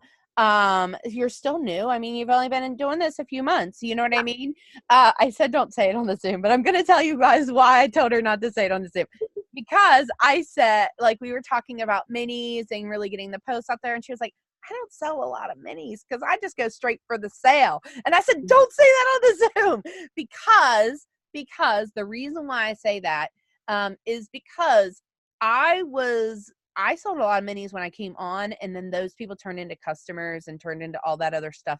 You're still new. I mean, you've only been doing this a few months. You know what I mean? I said, don't say it on the Zoom, but I'm going to tell you guys why I told her not to say it on the Zoom. Because I said, like, we were talking about minis and really getting the posts out there. And she was like, I don't sell a lot of minis because I just go straight for the sale. And I said, don't say that on the Zoom because the reason why I say that, is because I sold a lot of minis when I came on, and then those people turned into customers and turned into all that other stuff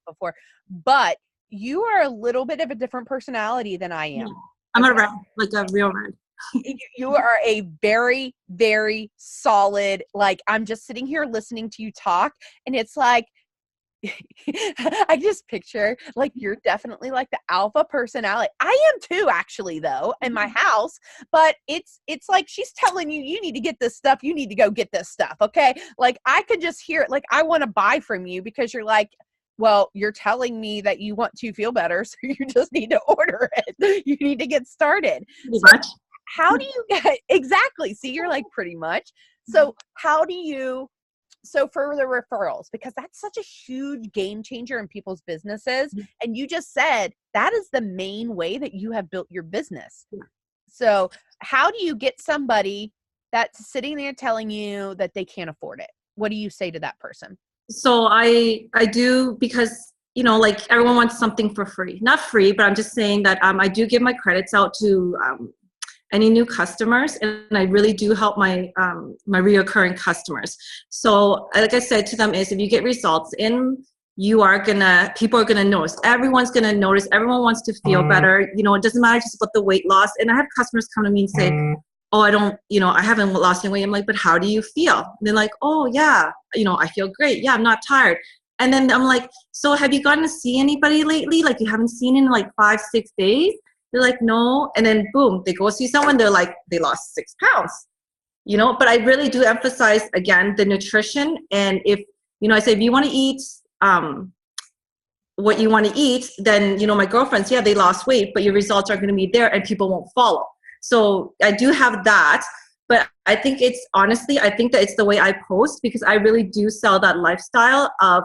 before. But you are a little bit of a different personality than I am. Yeah. I'm a red, like a real red. You are a very, very solid, like, I'm just sitting here listening to you talk, and it's like, I just picture like you're definitely like the alpha personality. I am too, actually, though, in my house. But it's like she's telling you, you need to get this stuff. You need to go get this stuff. Okay, like I could just hear it. Like I want to buy from you because you're like, well, you're telling me that you want to feel better, so you just need to order it. You need to get started. Pretty So much. how do you get exactly? See, you're like pretty much. So how do you? So for the referrals, because that's such a huge game changer in people's businesses. And you just said that is the main way that you have built your business. So how do you get somebody that's sitting there telling you that they can't afford it? What do you say to that person? So I do, because like everyone wants something for free. Not free, but I'm just saying that I do give my credits out to any new customers, and I really do help my my reoccurring customers. So like I said to them is, if you get results in, people are gonna notice. Everyone's gonna notice. Everyone wants to feel better. It doesn't matter just about the weight loss. And I have customers come to me and say, oh, I haven't lost any weight. I'm like, but how do you feel? And they're like, oh yeah, I feel great. Yeah, I'm not tired. And then I'm like, so have you gotten to see anybody lately? Like, you haven't seen in like 5-6 days? They're like, no. And then boom, they go see someone. They're like, they lost 6 pounds, but I really do emphasize, again, the nutrition. And if, I say, if you want to eat what you want to eat, then, my girlfriends, yeah, they lost weight, but your results are going to be there and people won't follow. So I do have that. But I think I think that it's the way I post, because I really do sell that lifestyle of,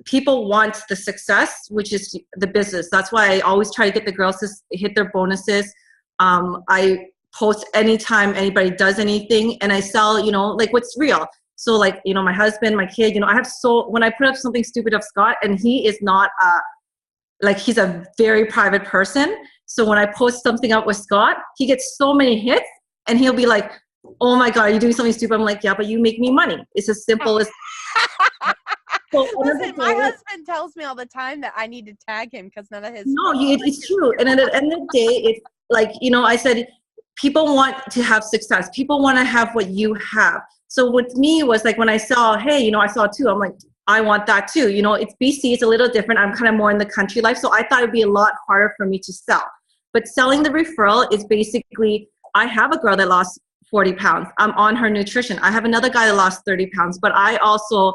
people want the success, which is the business. That's why I always try to get the girls to hit their bonuses. I post anytime anybody does anything, and I sell, like what's real. So like, my husband, my kid, when I put up something stupid of Scott, and he is not, he's a very private person. So when I post something up with Scott, he gets so many hits, and he'll be like, oh my God, you're doing something stupid. I'm like, yeah, but you make me money. It's as simple as. So listen, my husband tells me all the time that I need to tag him because none of his. No, it's true. And at the end of the day, it's like, I said, people want to have success. People want to have what you have. So with me was like, when I saw, hey, I saw two, I'm like, I want that too. It's BC, it's a little different. I'm kind of more in the country life. So I thought it'd be a lot harder for me to sell. But selling the referral is basically, I have a girl that lost 40 pounds. I'm on her nutrition. I have another guy that lost 30 pounds, but I also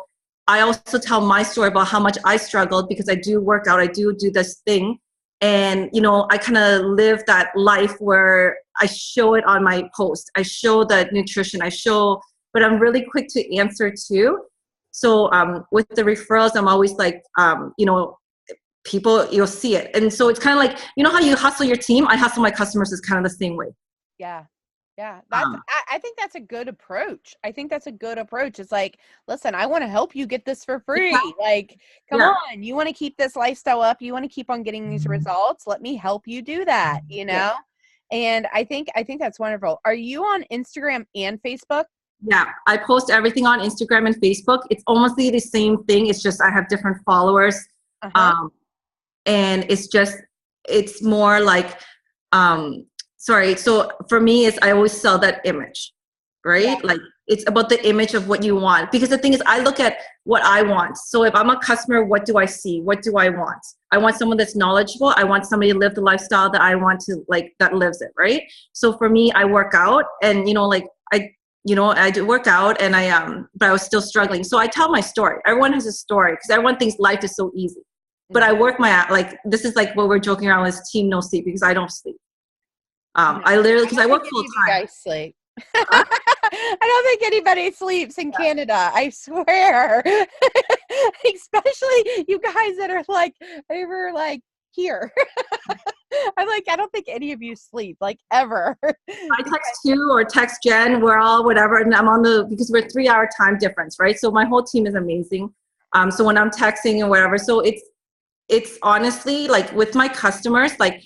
tell my story about how much I struggled, because I do work out. I do this thing. And, I kind of live that life where I show it on my post. I show the nutrition. But I'm really quick to answer too. So with the referrals, I'm always like, people, you'll see it. And so it's kind of like, how you hustle your team? I hustle my customers is kind of the same way. Yeah. Yeah. I think that's a good approach. It's like, listen, I want to help you get this for free. Like, come on, you want to keep this lifestyle up. You want to keep on getting these results. Let me help you do that, Yeah. And I think that's wonderful. Are you on Instagram and Facebook? Yeah, I post everything on Instagram and Facebook. It's almost the same thing. It's just I have different followers. And it's more like, so for me, I always sell that image, right? Yeah. Like, it's about the image of what you want. Because the thing is, I look at what I want. So if I'm a customer, what do I see? What do I want? I want someone that's knowledgeable. I want somebody to live the lifestyle that I want to, like, that lives it, right? So for me, I work out, and, I do work out, and but I was still struggling. So I tell my story. Everyone has a story, because everyone thinks life is so easy. But I work this is like what we're joking around with, team no sleep, because I don't sleep. I literally, because I work full time. You guys sleep. I don't think anybody sleeps in Canada. I swear. Especially you guys that are like, they were like here. I'm like, I don't think any of you sleep, like, ever. I text you or text Jen, we're all whatever, and I'm because we're 3-hour time difference, right? So my whole team is amazing. So when I'm texting and whatever, so it's honestly, like, with my customers, like,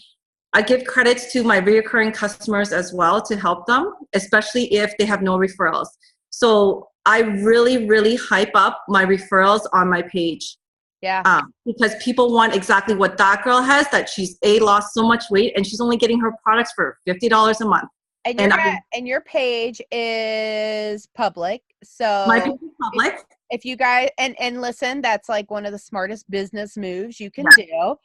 I give credits to my reoccurring customers as well to help them, especially if they have no referrals. So I really, really hype up my referrals on my page. Yeah. Because people want exactly what that girl has, that she's lost so much weight, and she's only getting her products for $50 a month. And your page is public. So my page is public. If you guys, and listen, that's like one of the smartest business moves you can do.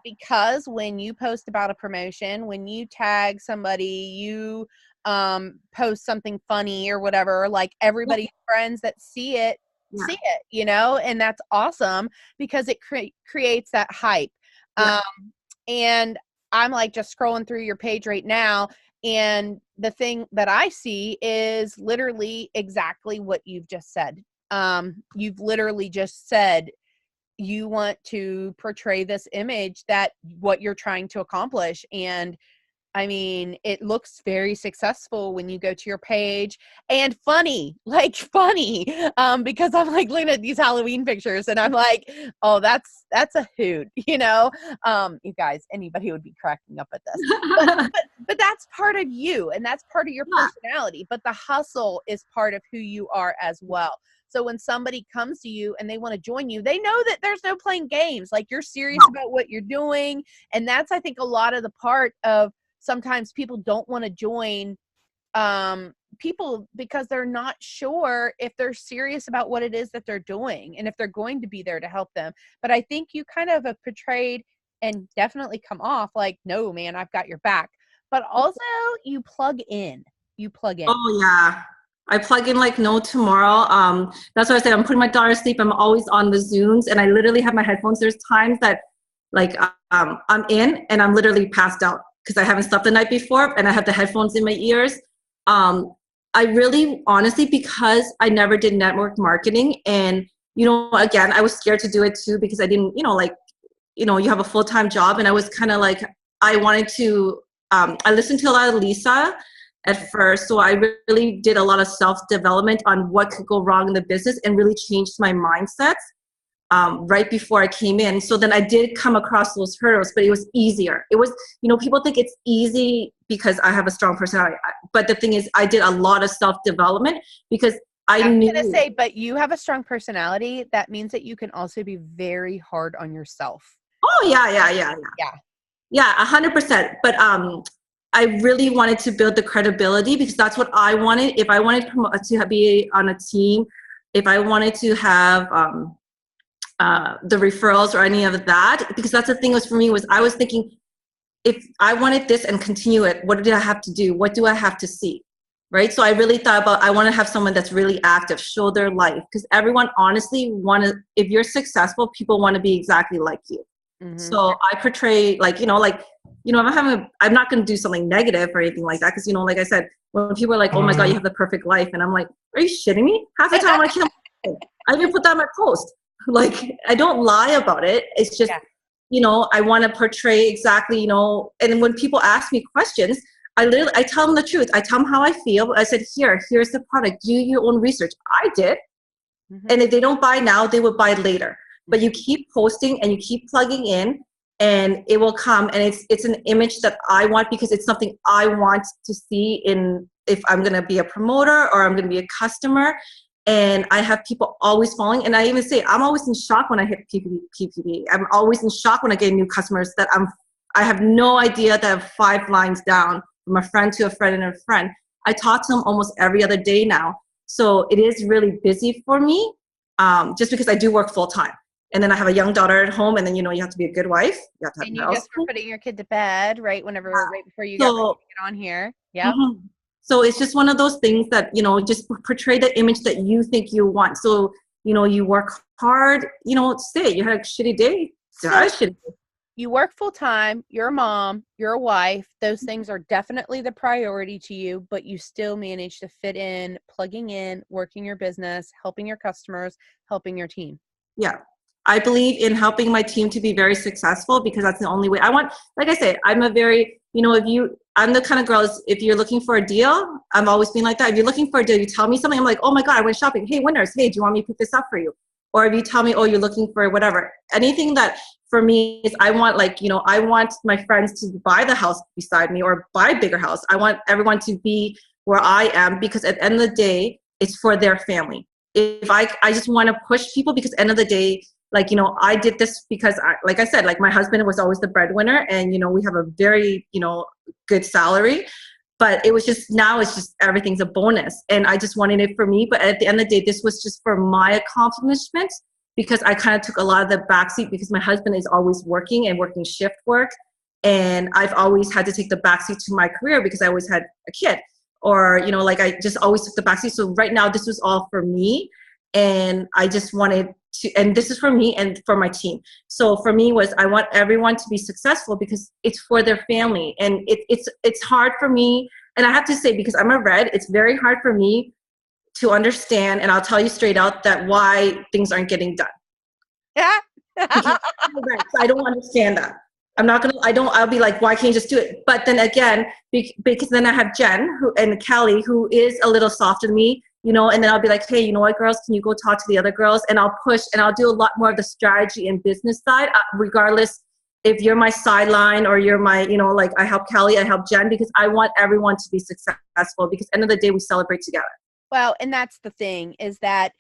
Because when you post about a promotion, when you tag somebody, you post something funny or whatever, like, everybody's friends that see it, and that's awesome, because it creates that hype. And I'm like just scrolling through your page right now, and the thing that I see is literally exactly what you've just said. You've literally just said you want to portray this image that what you're trying to accomplish. And I mean, it looks very successful when you go to your page, and funny, like funny, because I'm like looking at these Halloween pictures and I'm like, oh, that's a hoot, you know? You guys, anybody would be cracking up at this, but that's part of you and that's part of your personality, but the hustle is part of who you are as well. So when somebody comes to you and they want to join you, they know that there's no playing games. Like, you're serious about what you're doing. And that's, I think, a lot of the part of sometimes people don't want to join people because they're not sure if they're serious about what it is that they're doing and if they're going to be there to help them. But I think you kind of have portrayed and definitely come off like, no, man, I've got your back. But also you plug in. Oh yeah. I plug in like no tomorrow. That's what I said. I'm putting my daughter to sleep. I'm always on the Zooms, and I literally have my headphones. There's times that like I'm in and I'm literally passed out because I haven't slept the night before, and I have the headphones in my ears. I really, honestly, because I never did network marketing, and again, I was scared to do it too because I didn't, you have a full-time job, and I was kind of like, I wanted to. I listened to a lot of Lisa at first. So I really did a lot of self-development on what could go wrong in the business and really changed my mindset right before I came in. So then I did come across those hurdles, but it was easier. It was, people think it's easy because I have a strong personality. But the thing is, I did a lot of self-development because I was knew. going to say, but you have a strong personality. That means that you can also be very hard on yourself. Oh, yeah. Yeah, 100%. But I really wanted to build the credibility because that's what I wanted. If I wanted to be on a team, if I wanted to have the referrals or any of that, because that's the thing was for me was I was thinking, if I wanted this and continue it, what do I have to do? What do I have to see? Right? So I really thought about, I want to have someone that's really active, show their life, because everyone honestly if you're successful, people want to be exactly like you. Mm-hmm. So I portray I'm not going to do something negative or anything like that. Cause like I said, when people are like, oh my God, you have the perfect life. And I'm like, are you shitting me? Half the time I want to kill myself. I even put that in my post. Like, I don't lie about it. It's just, I want to portray exactly, and when people ask me questions, I tell them the truth. I tell them how I feel. I said, here's the product. Do your own research. I did. Mm-hmm. And if they don't buy now, they will buy later. But you keep posting and you keep plugging in and it will come. And it's an image that I want because it's something I want to see if I'm going to be a promoter or I'm going to be a customer. And I have people always following. And I even say, I'm always in shock when I hit PPP. I'm always in shock when I get new customers that I have no idea that I have 5 lines down from a friend to a friend and a friend. I talk to them almost every other day now. So it is really busy for me just because I do work full time. And then I have a young daughter at home, and then you have to be a good wife. You have to have and you just were putting your kid to bed, right? Right before you got ready to get on here. Yeah. Mm-hmm. So it's just one of those things that just portray the image that you think you want. So you work hard. Say you had a shitty day. You work full time. You're a mom. You're a wife. Those things are definitely the priority to you, but you still manage to fit in, plugging in, working your business, helping your customers, helping your team. Yeah. I believe in helping my team to be very successful because that's the only way. I want, like I say, I'm a very, I'm the kind of girl, if you're looking for a deal, I've always been like that. If you're looking for a deal, you tell me something, I'm like, oh my God, I went shopping. Hey, winners, hey, do you want me to pick this up for you? Or if you tell me, oh, you're looking for whatever. Anything that for me is I want I want my friends to buy the house beside me or buy a bigger house. I want everyone to be where I am because at the end of the day, it's for their family. If I just want to push people because at the end of the day, I did this because like I said, my husband was always the breadwinner and, we have a very, good salary, but it was just, now it's just, everything's a bonus. And I just wanted it for me. But at the end of the day, this was just for my accomplishment because I kind of took a lot of the backseat because my husband is always working and working shift work. And I've always had to take the backseat to my career because I always had a kid or, I just always took the backseat. So right now this was all for me. And I just wanted to, and this is for me and for my team. So for me was, I want everyone to be successful because it's for their family. And it's hard for me. And I have to say, because I'm a red, it's very hard for me to understand. And I'll tell you straight out that why things aren't getting done. Yeah. I don't understand that. I'm not gonna. I'll be like, why can't you just do it? But then again, because then I have Jen and Kelly, who is a little softer than me, you know. And then I'll be like, hey, you know what, girls, can you go talk to the other girls? And I'll push, and I'll do a lot more of the strategy and business side, regardless if you're my sideline or you're my, you know, like I help Kelly, I help Jen, because I want everyone to be successful. Because end of the day, we celebrate together. Well, and that's the thing, is that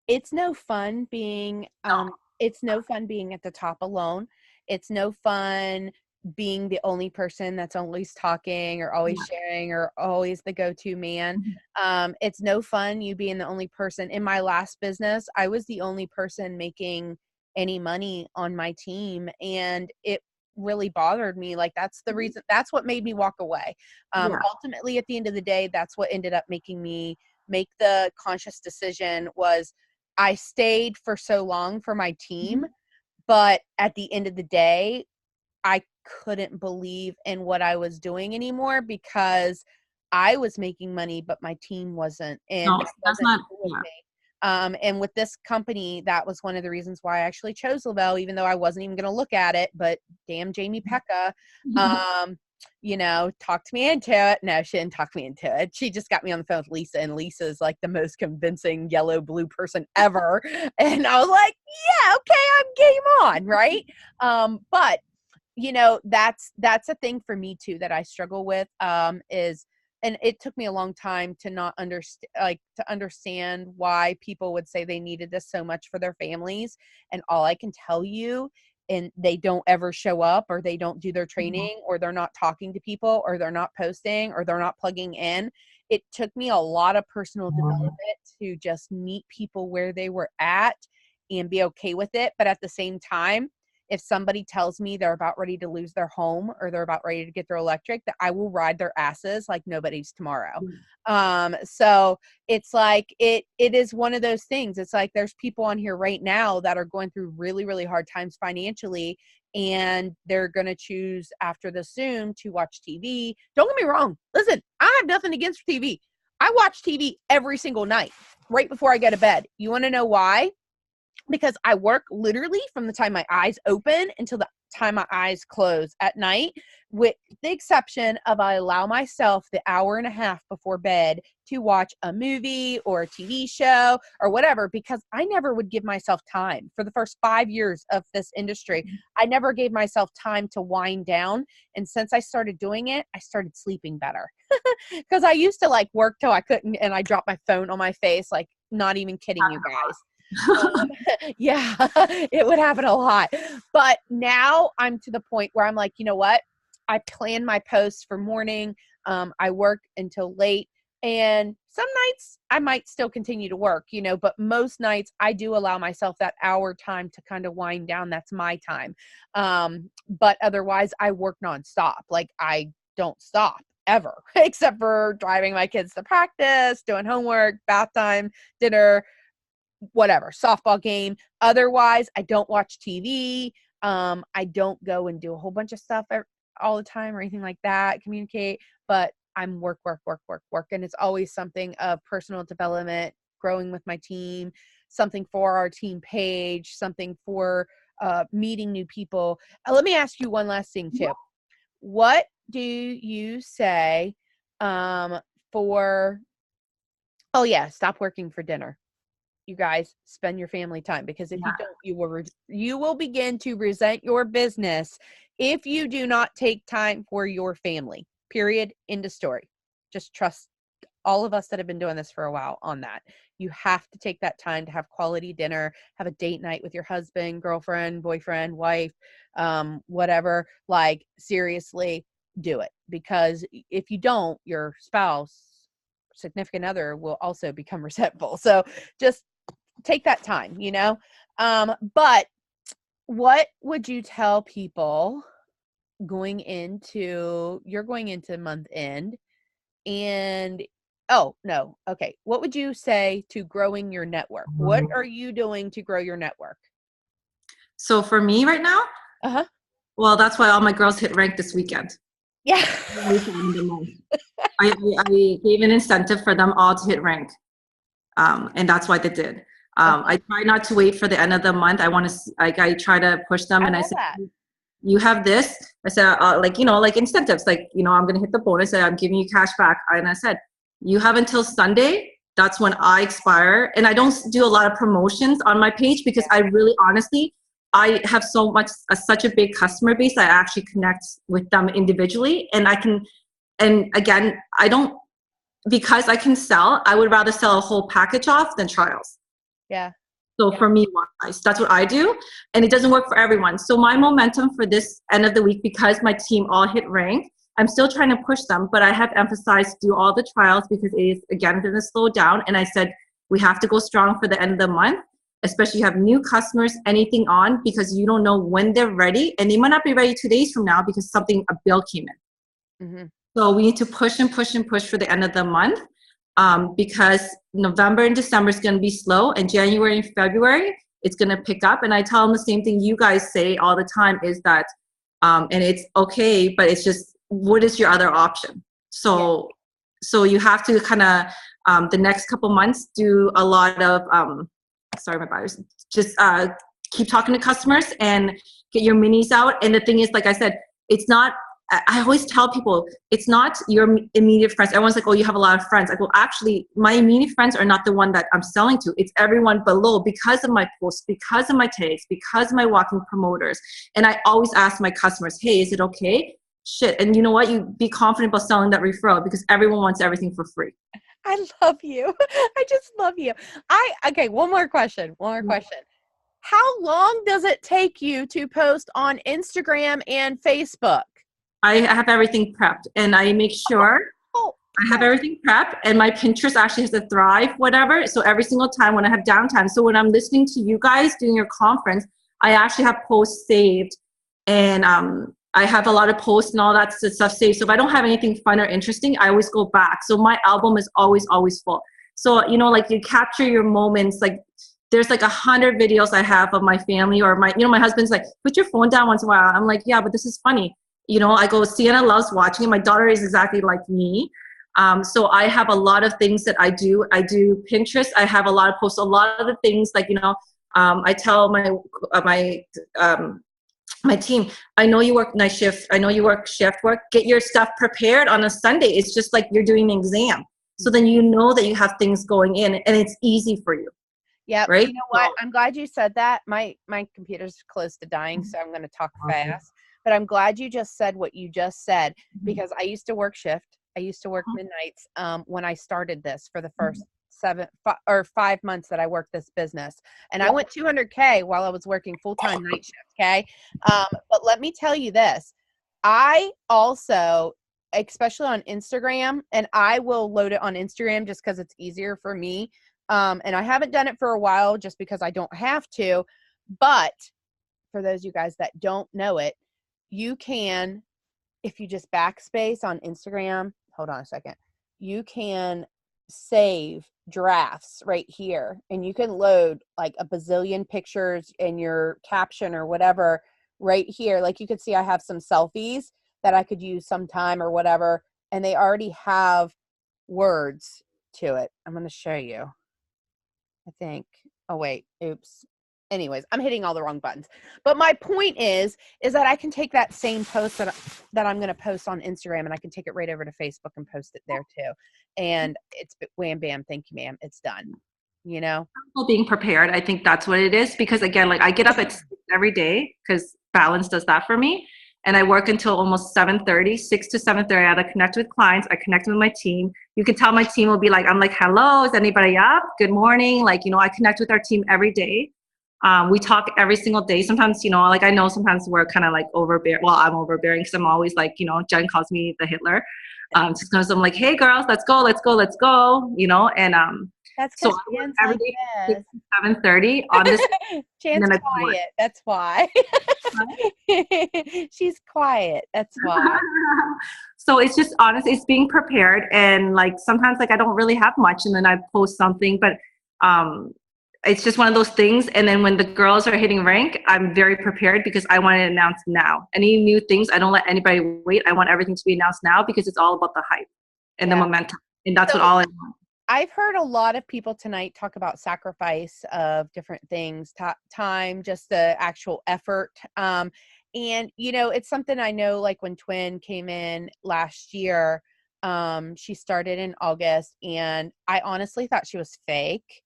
it's no fun being it's no fun being at the top alone. It's no fun being the only person that's always talking or always sharing or always the go-to man. It's no fun you being the only person. In my last business, I was the only person making any money on my team, and it really bothered me. Like, that's the reason, that's what made me walk away. Ultimately, at the end of the day, that's what ended up making me make the conscious decision. Was I stayed for so long for my team, but at the end of the day, I couldn't believe in what I was doing anymore, because I was making money, but my team wasn't. And No, that's not. with me. And with this company, that was one of the reasons why I actually chose Lavelle, even though I wasn't even going to look at it. But damn, Jamie Pekka, you know, talked me into it. No, she didn't talk me into it. She just got me on the phone with Lisa, and Lisa's like the most convincing yellow blue person ever. And I was like, yeah, okay, I'm game on, right? But you know, that's a thing for me too that I struggle with, is, and it took me a long time to not understand why people would say they needed this so much for their families. And all I can tell you, and they don't ever show up, or they don't do their training, or they're not talking to people, or they're not posting, or they're not plugging in. It took me a lot of personal development to just meet people where they were at and be okay with it. But at the same time, if somebody tells me they're about ready to lose their home, or they're about ready to get their electric, that I will ride their asses like nobody's tomorrow. So it's like, it is one of those things. It's like, there's people on here right now that are going through really, really hard times financially, and they're going to choose after the Zoom to watch TV. Don't get me wrong. Listen, I have nothing against TV. I watch TV every single night right before I go to bed. You want to know why? Because I work literally from the time my eyes open until the time my eyes close at night, with the exception of I allow myself the hour and a half before bed to watch a movie or a TV show or whatever, because I never would give myself time. For the first 5 years of this industry, I never gave myself time to wind down. And since I started doing it, I started sleeping better. Because I used to like work till I couldn't, and I dropped my phone on my face, like, not even kidding you guys. Yeah, it would happen a lot. But now I'm to the point where I'm like, you know what? I plan my posts for morning. I work until late, and some nights I might still continue to work, you know, but most nights I do allow myself that hour time to kind of wind down. That's my time. But otherwise I work nonstop. Like, I don't stop ever, except for driving my kids to practice, doing homework, bath time, dinner, whatever, softball game. Otherwise, I don't watch TV. I don't go and do a whole bunch of stuff all the time or anything like that, communicate, but I'm work. And it's always something of personal development, growing with my team, something for our team page, something for meeting new people. Let me ask you one last thing too. What do you say for, oh yeah, stop working for dinner? You guys spend your family time, because if you don't, you will begin to resent your business if you do not take time for your family. Period. End of story. Just trust all of us that have been doing this for a while on that. You have to take that time to have quality dinner, have a date night with your husband, girlfriend, boyfriend, wife, whatever. Like, seriously, do it. Because if you don't, your spouse, significant other will also become resentful. So just take that time, you know? But what would you tell people you're going into month end, and what would you say to growing your network? What are you doing to grow your network? So for me right now, well, that's why all my girls hit rank this weekend. Yeah. I gave an incentive for them all to hit rank. And that's why they did. I try not to wait for the end of the month. I want to, like, I try to push them, and I say, you have this. I said, like, you know, like incentives, like, you know, I'm going to hit the bonus and I'm giving you cash back. And I said, you have until Sunday. That's when I expire. And I don't do a lot of promotions on my page because I really, honestly, I have such a big customer base. I actually connect with them individually, and I can, and again, I don't, because I can sell, I would rather sell a whole package off than trials. Yeah. So for me, that's what I do. And it doesn't work for everyone. So my momentum for this end of the week, because my team all hit rank, I'm still trying to push them, but I have emphasized do all the trials because it is, again, going to slow down. And I said, we have to go strong for the end of the month, especially you have new customers, anything on, because you don't know when they're ready. And they might not be ready 2 days from now because a bill came in. Mm-hmm. So we need to push and push and push for the end of the month, because November and December is going to be slow, and January and February, it's going to pick up. And I tell them the same thing you guys say all the time is that, and it's okay, but it's just, what is your other option? So you have to kind of, the next couple months, do a lot of, sorry, my buyers, just keep talking to customers and get your minis out. And the thing is, like I said, it's not, I always tell people, it's not your immediate friends. Everyone's like, oh, you have a lot of friends. I go, actually, my immediate friends are not the one that I'm selling to. It's everyone below because of my posts, because of my tags, because of my walking promoters. And I always ask my customers, hey, is it okay? Shit. And you know what? You be confident about selling that referral because everyone wants everything for free. I love you. I just love you. Okay, one more question. How long does it take you to post on Instagram and Facebook? I have everything prepped, and I make sure I have everything prepped, and my Pinterest actually has to thrive, whatever. So every single time when I have downtime, so when I'm listening to you guys doing your conference, I actually have posts saved, and I have a lot of posts and all that stuff saved. So if I don't have anything fun or interesting, I always go back. So my album is always full. So, you know, like you capture your moments, like there's like 100 videos I have of my family or my, you know, my husband's like, put your phone down once in a while. I'm like, yeah, but this is funny. You know, I go, Sienna loves watching it. My daughter is exactly like me. So I have a lot of things that I do. I do Pinterest. I have a lot of posts, a lot of the things like, you know, I tell my team, I know you work night shift. I know you work shift work. Get your stuff prepared on a Sunday. It's just like you're doing an exam. So then you know that you have things going in and it's easy for you. Yeah. Right. You know what? I'm glad you said that. My computer's close to dying, so I'm going to talk fast. But I'm glad you just said what you just said because I used to work shift. I used to work midnights when I started this for the first 5 months that I worked this business. And I went 200K while I was working full-time night shift, okay? But let me tell you this. I also, especially on Instagram, and I will load it on Instagram just because it's easier for me. And I haven't done it for a while just because I don't have to. But for those of you guys that don't know it, you can, if you just backspace on Instagram, hold on a second, you can save drafts right here and you can load like a bazillion pictures in your caption or whatever right here. Like you could see I have some selfies that I could use sometime or whatever, and they already have words to it. I'm going to show you. I think, oh wait, oops. Anyways, I'm hitting all the wrong buttons. But my point is that I can take that same post that I'm going to post on Instagram and I can take it right over to Facebook and post it there too. And it's wham, bam, thank you, ma'am. It's done, you know? Being prepared. I think that's what it is because again, like I get up at 6 every day because balance does that for me. And I work until almost 7:30, 6 to 7:30. I have to connect with clients. I connect with my team. You can tell my team will be like, I'm like, hello, is anybody up? Good morning. Like, you know, I connect with our team every day. We talk every single day. Sometimes, you know, like I know sometimes we're kind of like overbearing. Well, I'm overbearing because I'm always like, you know, Jen calls me the Hitler. Just because I'm like, hey girls, let's go, you know, and that's so Jan's every like day, 6 to 7:30 on this. Jan's quiet. That's why. She's quiet. That's why. So it's just honestly, it's being prepared, and like sometimes like I don't really have much, and then I post something, but it's just one of those things. And then when the girls are hitting rank, I'm very prepared because I want to announce now. Any new things, I don't let anybody wait. I want everything to be announced now because it's all about the hype and the momentum, and that's what all I want. I've heard a lot of people tonight talk about sacrifice of different things, time, just the actual effort. And, you know, it's something I know, like when Twin came in last year, she started in August, and I honestly thought she was fake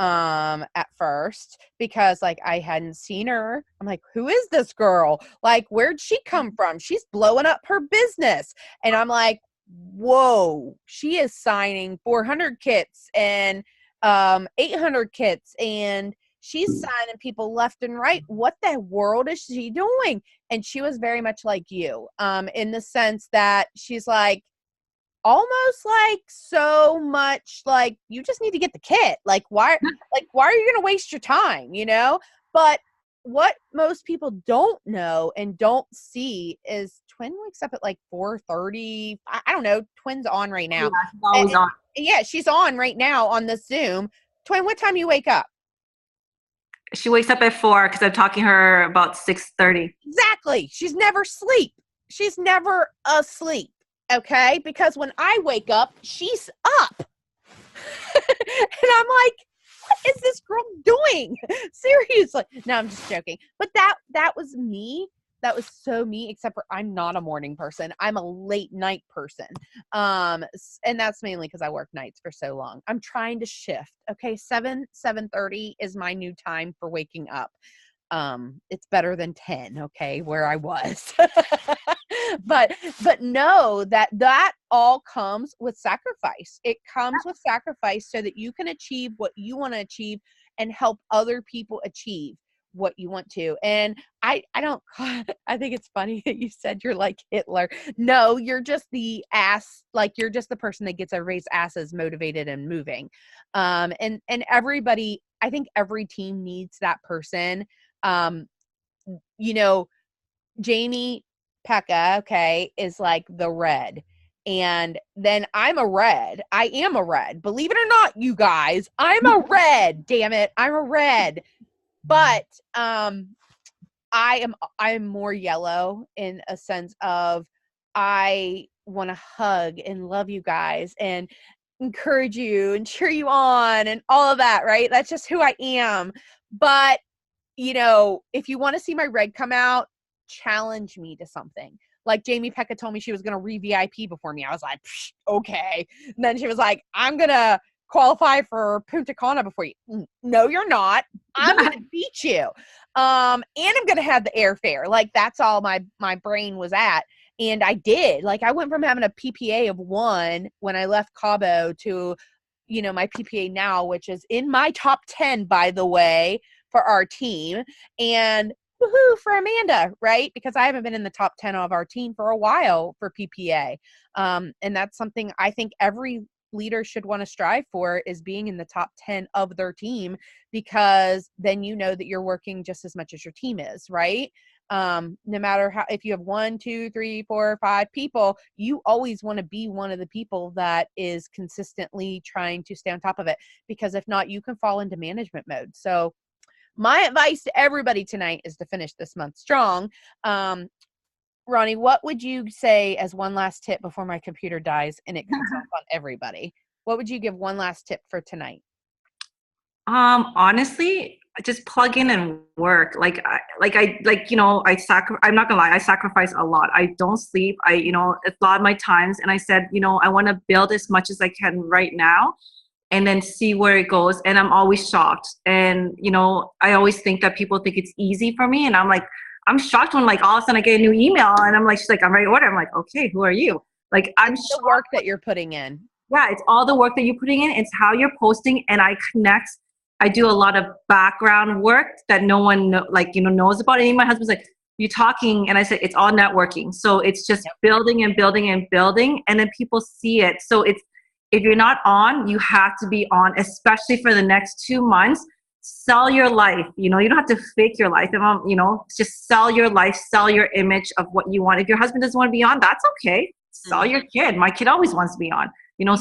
at first, because like I hadn't seen her. I'm like, who is this girl? Like, where'd she come from? She's blowing up her business. And I'm like, whoa, she is signing 400 kits and 800 kits, and she's signing people left and right. What the world is she doing? And she was very much like you, in the sense that she's like, almost like so much like, you just need to get the kit. Like why are you going to waste your time, you know? But what most people don't know and don't see is Twin wakes up at like 4:30. I don't know. Twin's on right Yeah, now. she's always on. Yeah, she's on right now on the Zoom. Twin, what time you wake up? She wakes up at 4 because I'm talking to her about 6:30. Exactly. She's never asleep. She's never asleep. Okay? Because when I wake up, she's up. And I'm like, what is this girl doing? Seriously. No, I'm just joking. But that was me. That was so me, except for I'm not a morning person. I'm a late night person. And that's mainly because I work nights for so long. I'm trying to shift. Okay, 7:30 is my new time for waking up. It's better than 10, okay, where I was. but know that all comes with sacrifice. It comes with sacrifice so that you can achieve what you want to achieve and help other people achieve what you want to. And I don't I think it's funny that you said you're like Hitler. No, you're just the ass, like you're just the person that gets everybody's asses motivated and moving. And everybody, I think every team needs that person. You know, Jamie Pekka, okay, is like the red. And then I'm a red. I am a red. Believe it or not, you guys, I'm a red. Damn it. I'm a red. But I'm more yellow in a sense of I want to hug and love you guys and encourage you and cheer you on and all of that, right? That's just who I am. But you know, if you want to see my red come out, challenge me to something. Like Jamie Pekka told me she was going to re-VIP before me. I was like, okay. And then she was like, I'm going to qualify for Punta Cana before you. No, you're not. I'm going to beat you. And I'm going to have the airfare. Like that's all my brain was at. And I did. Like I went from having a PPA of 1 when I left Cabo to, you know, my PPA now, which is in my top 10, by the way, for our team. And woohoo for Amanda, right? Because I haven't been in the top 10 of our team for a while for PPA. And that's something I think every leader should want to strive for, is being in the top 10 of their team, because then you know that you're working just as much as your team is, right? No matter how, if you have 1, 2, 3, 4, 5 people, you always want to be one of the people that is consistently trying to stay on top of it, because if not, you can fall into management mode. So my advice to everybody tonight is to finish this month strong. Ronnie, what would you say as one last tip before my computer dies and it cuts off on everybody? What would you give one last tip for tonight? Honestly, just plug in and work. You know, I'm not gonna lie, I sacrifice a lot. I don't sleep. You know, a lot of my times, and I said, you know, I want to build as much as I can right now, and then see where it goes. And I'm always shocked. And you know, I always think that people think it's easy for me, and I'm like, I'm shocked when like all of a sudden I get a new email, and I'm like, she's like, I'm ready to order. I'm like, okay, who are you? Like, I'm It's the work that you're putting in. Yeah, it's all the work that you're putting in. It's how you're posting, and I connect. I do a lot of background work that no one knows about. And my husband's like, "You talking?" And I said, "It's all networking. So it's just building and building and building, and then people see it. So it's if you're not on, you have to be on, especially for the next 2 months. Sell your life. You know, you don't have to fake your life. You know, just sell your life, sell your image of what you want. If your husband doesn't want to be on, that's okay. Sell your kid. My kid always wants to be on. You know,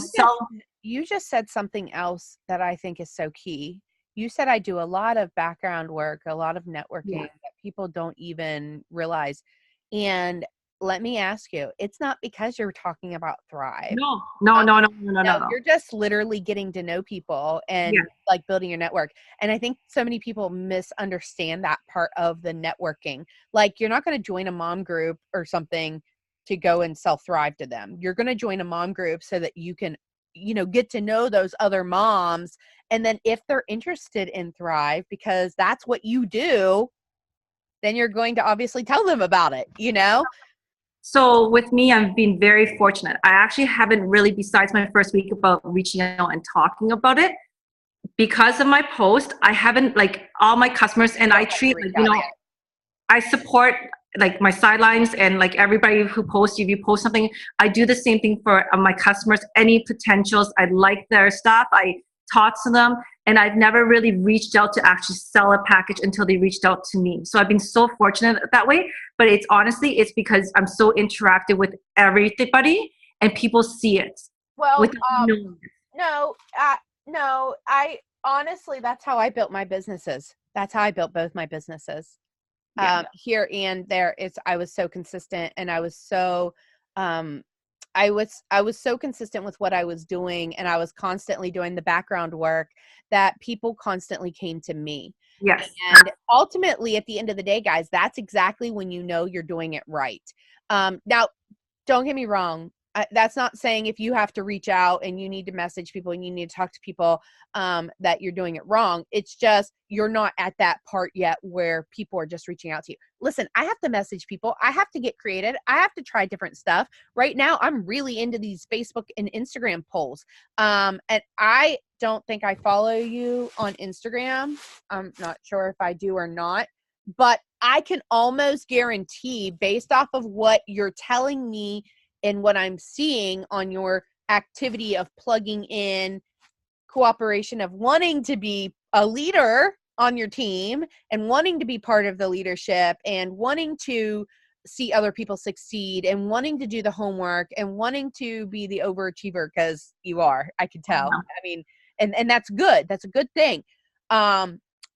you just said something else that I think is so key. You said I do a lot of background work, a lot of networking that people don't even realize. And let me ask you, it's not because you're talking about Thrive. No. You're just literally getting to know people and Yeah. like building your network. And I think so many people misunderstand that part of the networking. Like, you're not going to join a mom group or something to go and sell Thrive to them. You're going to join a mom group so that you can, get to know those other moms. And then if they're interested in Thrive, because that's what you do, then you're going to obviously tell them about it, So with me, I've been very fortunate. I actually haven't really, besides my first week, about reaching out and talking about it. Because of my post, I haven't, like, all my customers, and I treat, like, I support like my sidelines and like everybody who posts. If you post something, I do the same thing for my customers. Any potentials, I like their stuff, I talk to them, and I've never really reached out to actually sell a package until they reached out to me. So I've been so fortunate that way. But it's honestly, it's because I'm so interactive with everybody and people see it. Well, without knowing it. no, I honestly, that's how I built my businesses. That's how I built both my businesses. Yeah. Here and there. I was so consistent, and I was so, I was so consistent with what I was doing, and I was constantly doing the background work that people constantly came to me. Yes. And ultimately, at the end of the day, guys, that's exactly when you know you're doing it right. Now, don't get me wrong. That's not saying if you have to reach out and you need to message people and you need to talk to people that you're doing it wrong. It's just you're not at that part yet where people are just reaching out to you. Listen, I have to message people. I have to get creative. I have to try different stuff. Right now, I'm really into these Facebook and Instagram polls. And I don't think I follow you on Instagram. I'm not sure if I do or not. But I can almost guarantee, based off of what you're telling me and what I'm seeing on your activity of plugging in cooperation, of wanting to be a leader on your team and wanting to be part of the leadership and wanting to see other people succeed and wanting to do the homework and wanting to be the overachiever, because you are, I can tell. Yeah. I mean, and that's good. That's a good thing.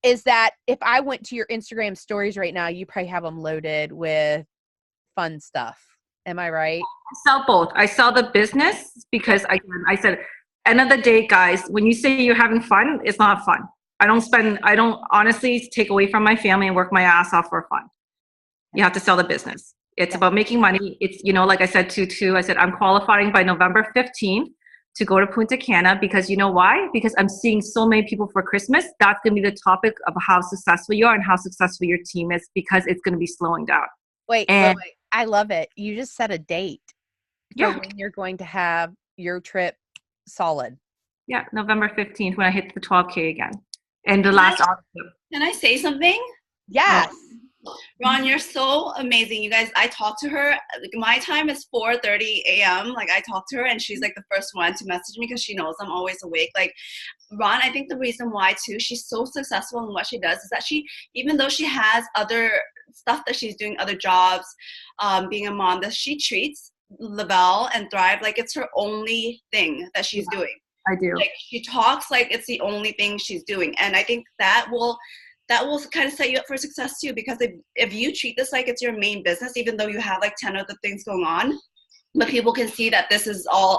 Is that if I went to your Instagram stories right now, you probably have them loaded with fun stuff. Am I right? I sell both. I sell the business because I said, end of the day, guys, when you say you're having fun, it's not fun. I don't honestly take away from my family and work my ass off for fun. You have to sell the business. It's about making money. It's, like I said too, I said, I'm qualifying by November 15th to go to Punta Cana, because you know why? Because I'm seeing so many people for Christmas. That's going to be the topic of how successful you are and how successful your team is, because it's going to be slowing down. Wait. I love it. You just set a date for when you're going to have your trip solid. Yeah, November 15th, when I hit the 12K again. And the last August. Can I say something? Yes. Ron, you're so amazing. You guys, I talked to her. Like, my time is 4:30 a.m. Like, I talked to her, and she's like the first one to message me because she knows I'm always awake. Like, Ron, I think the reason why too she's so successful in what she does is that she, even though she has other stuff that she's doing, other jobs, being a mom, that she treats Lavelle and Thrive like it's her only thing that she's doing. I do. Like, she talks like it's the only thing she's doing, and I think that will kind of set you up for success too, because if you treat this like it's your main business, even though you have like 10 other things going on, but people can see that this is all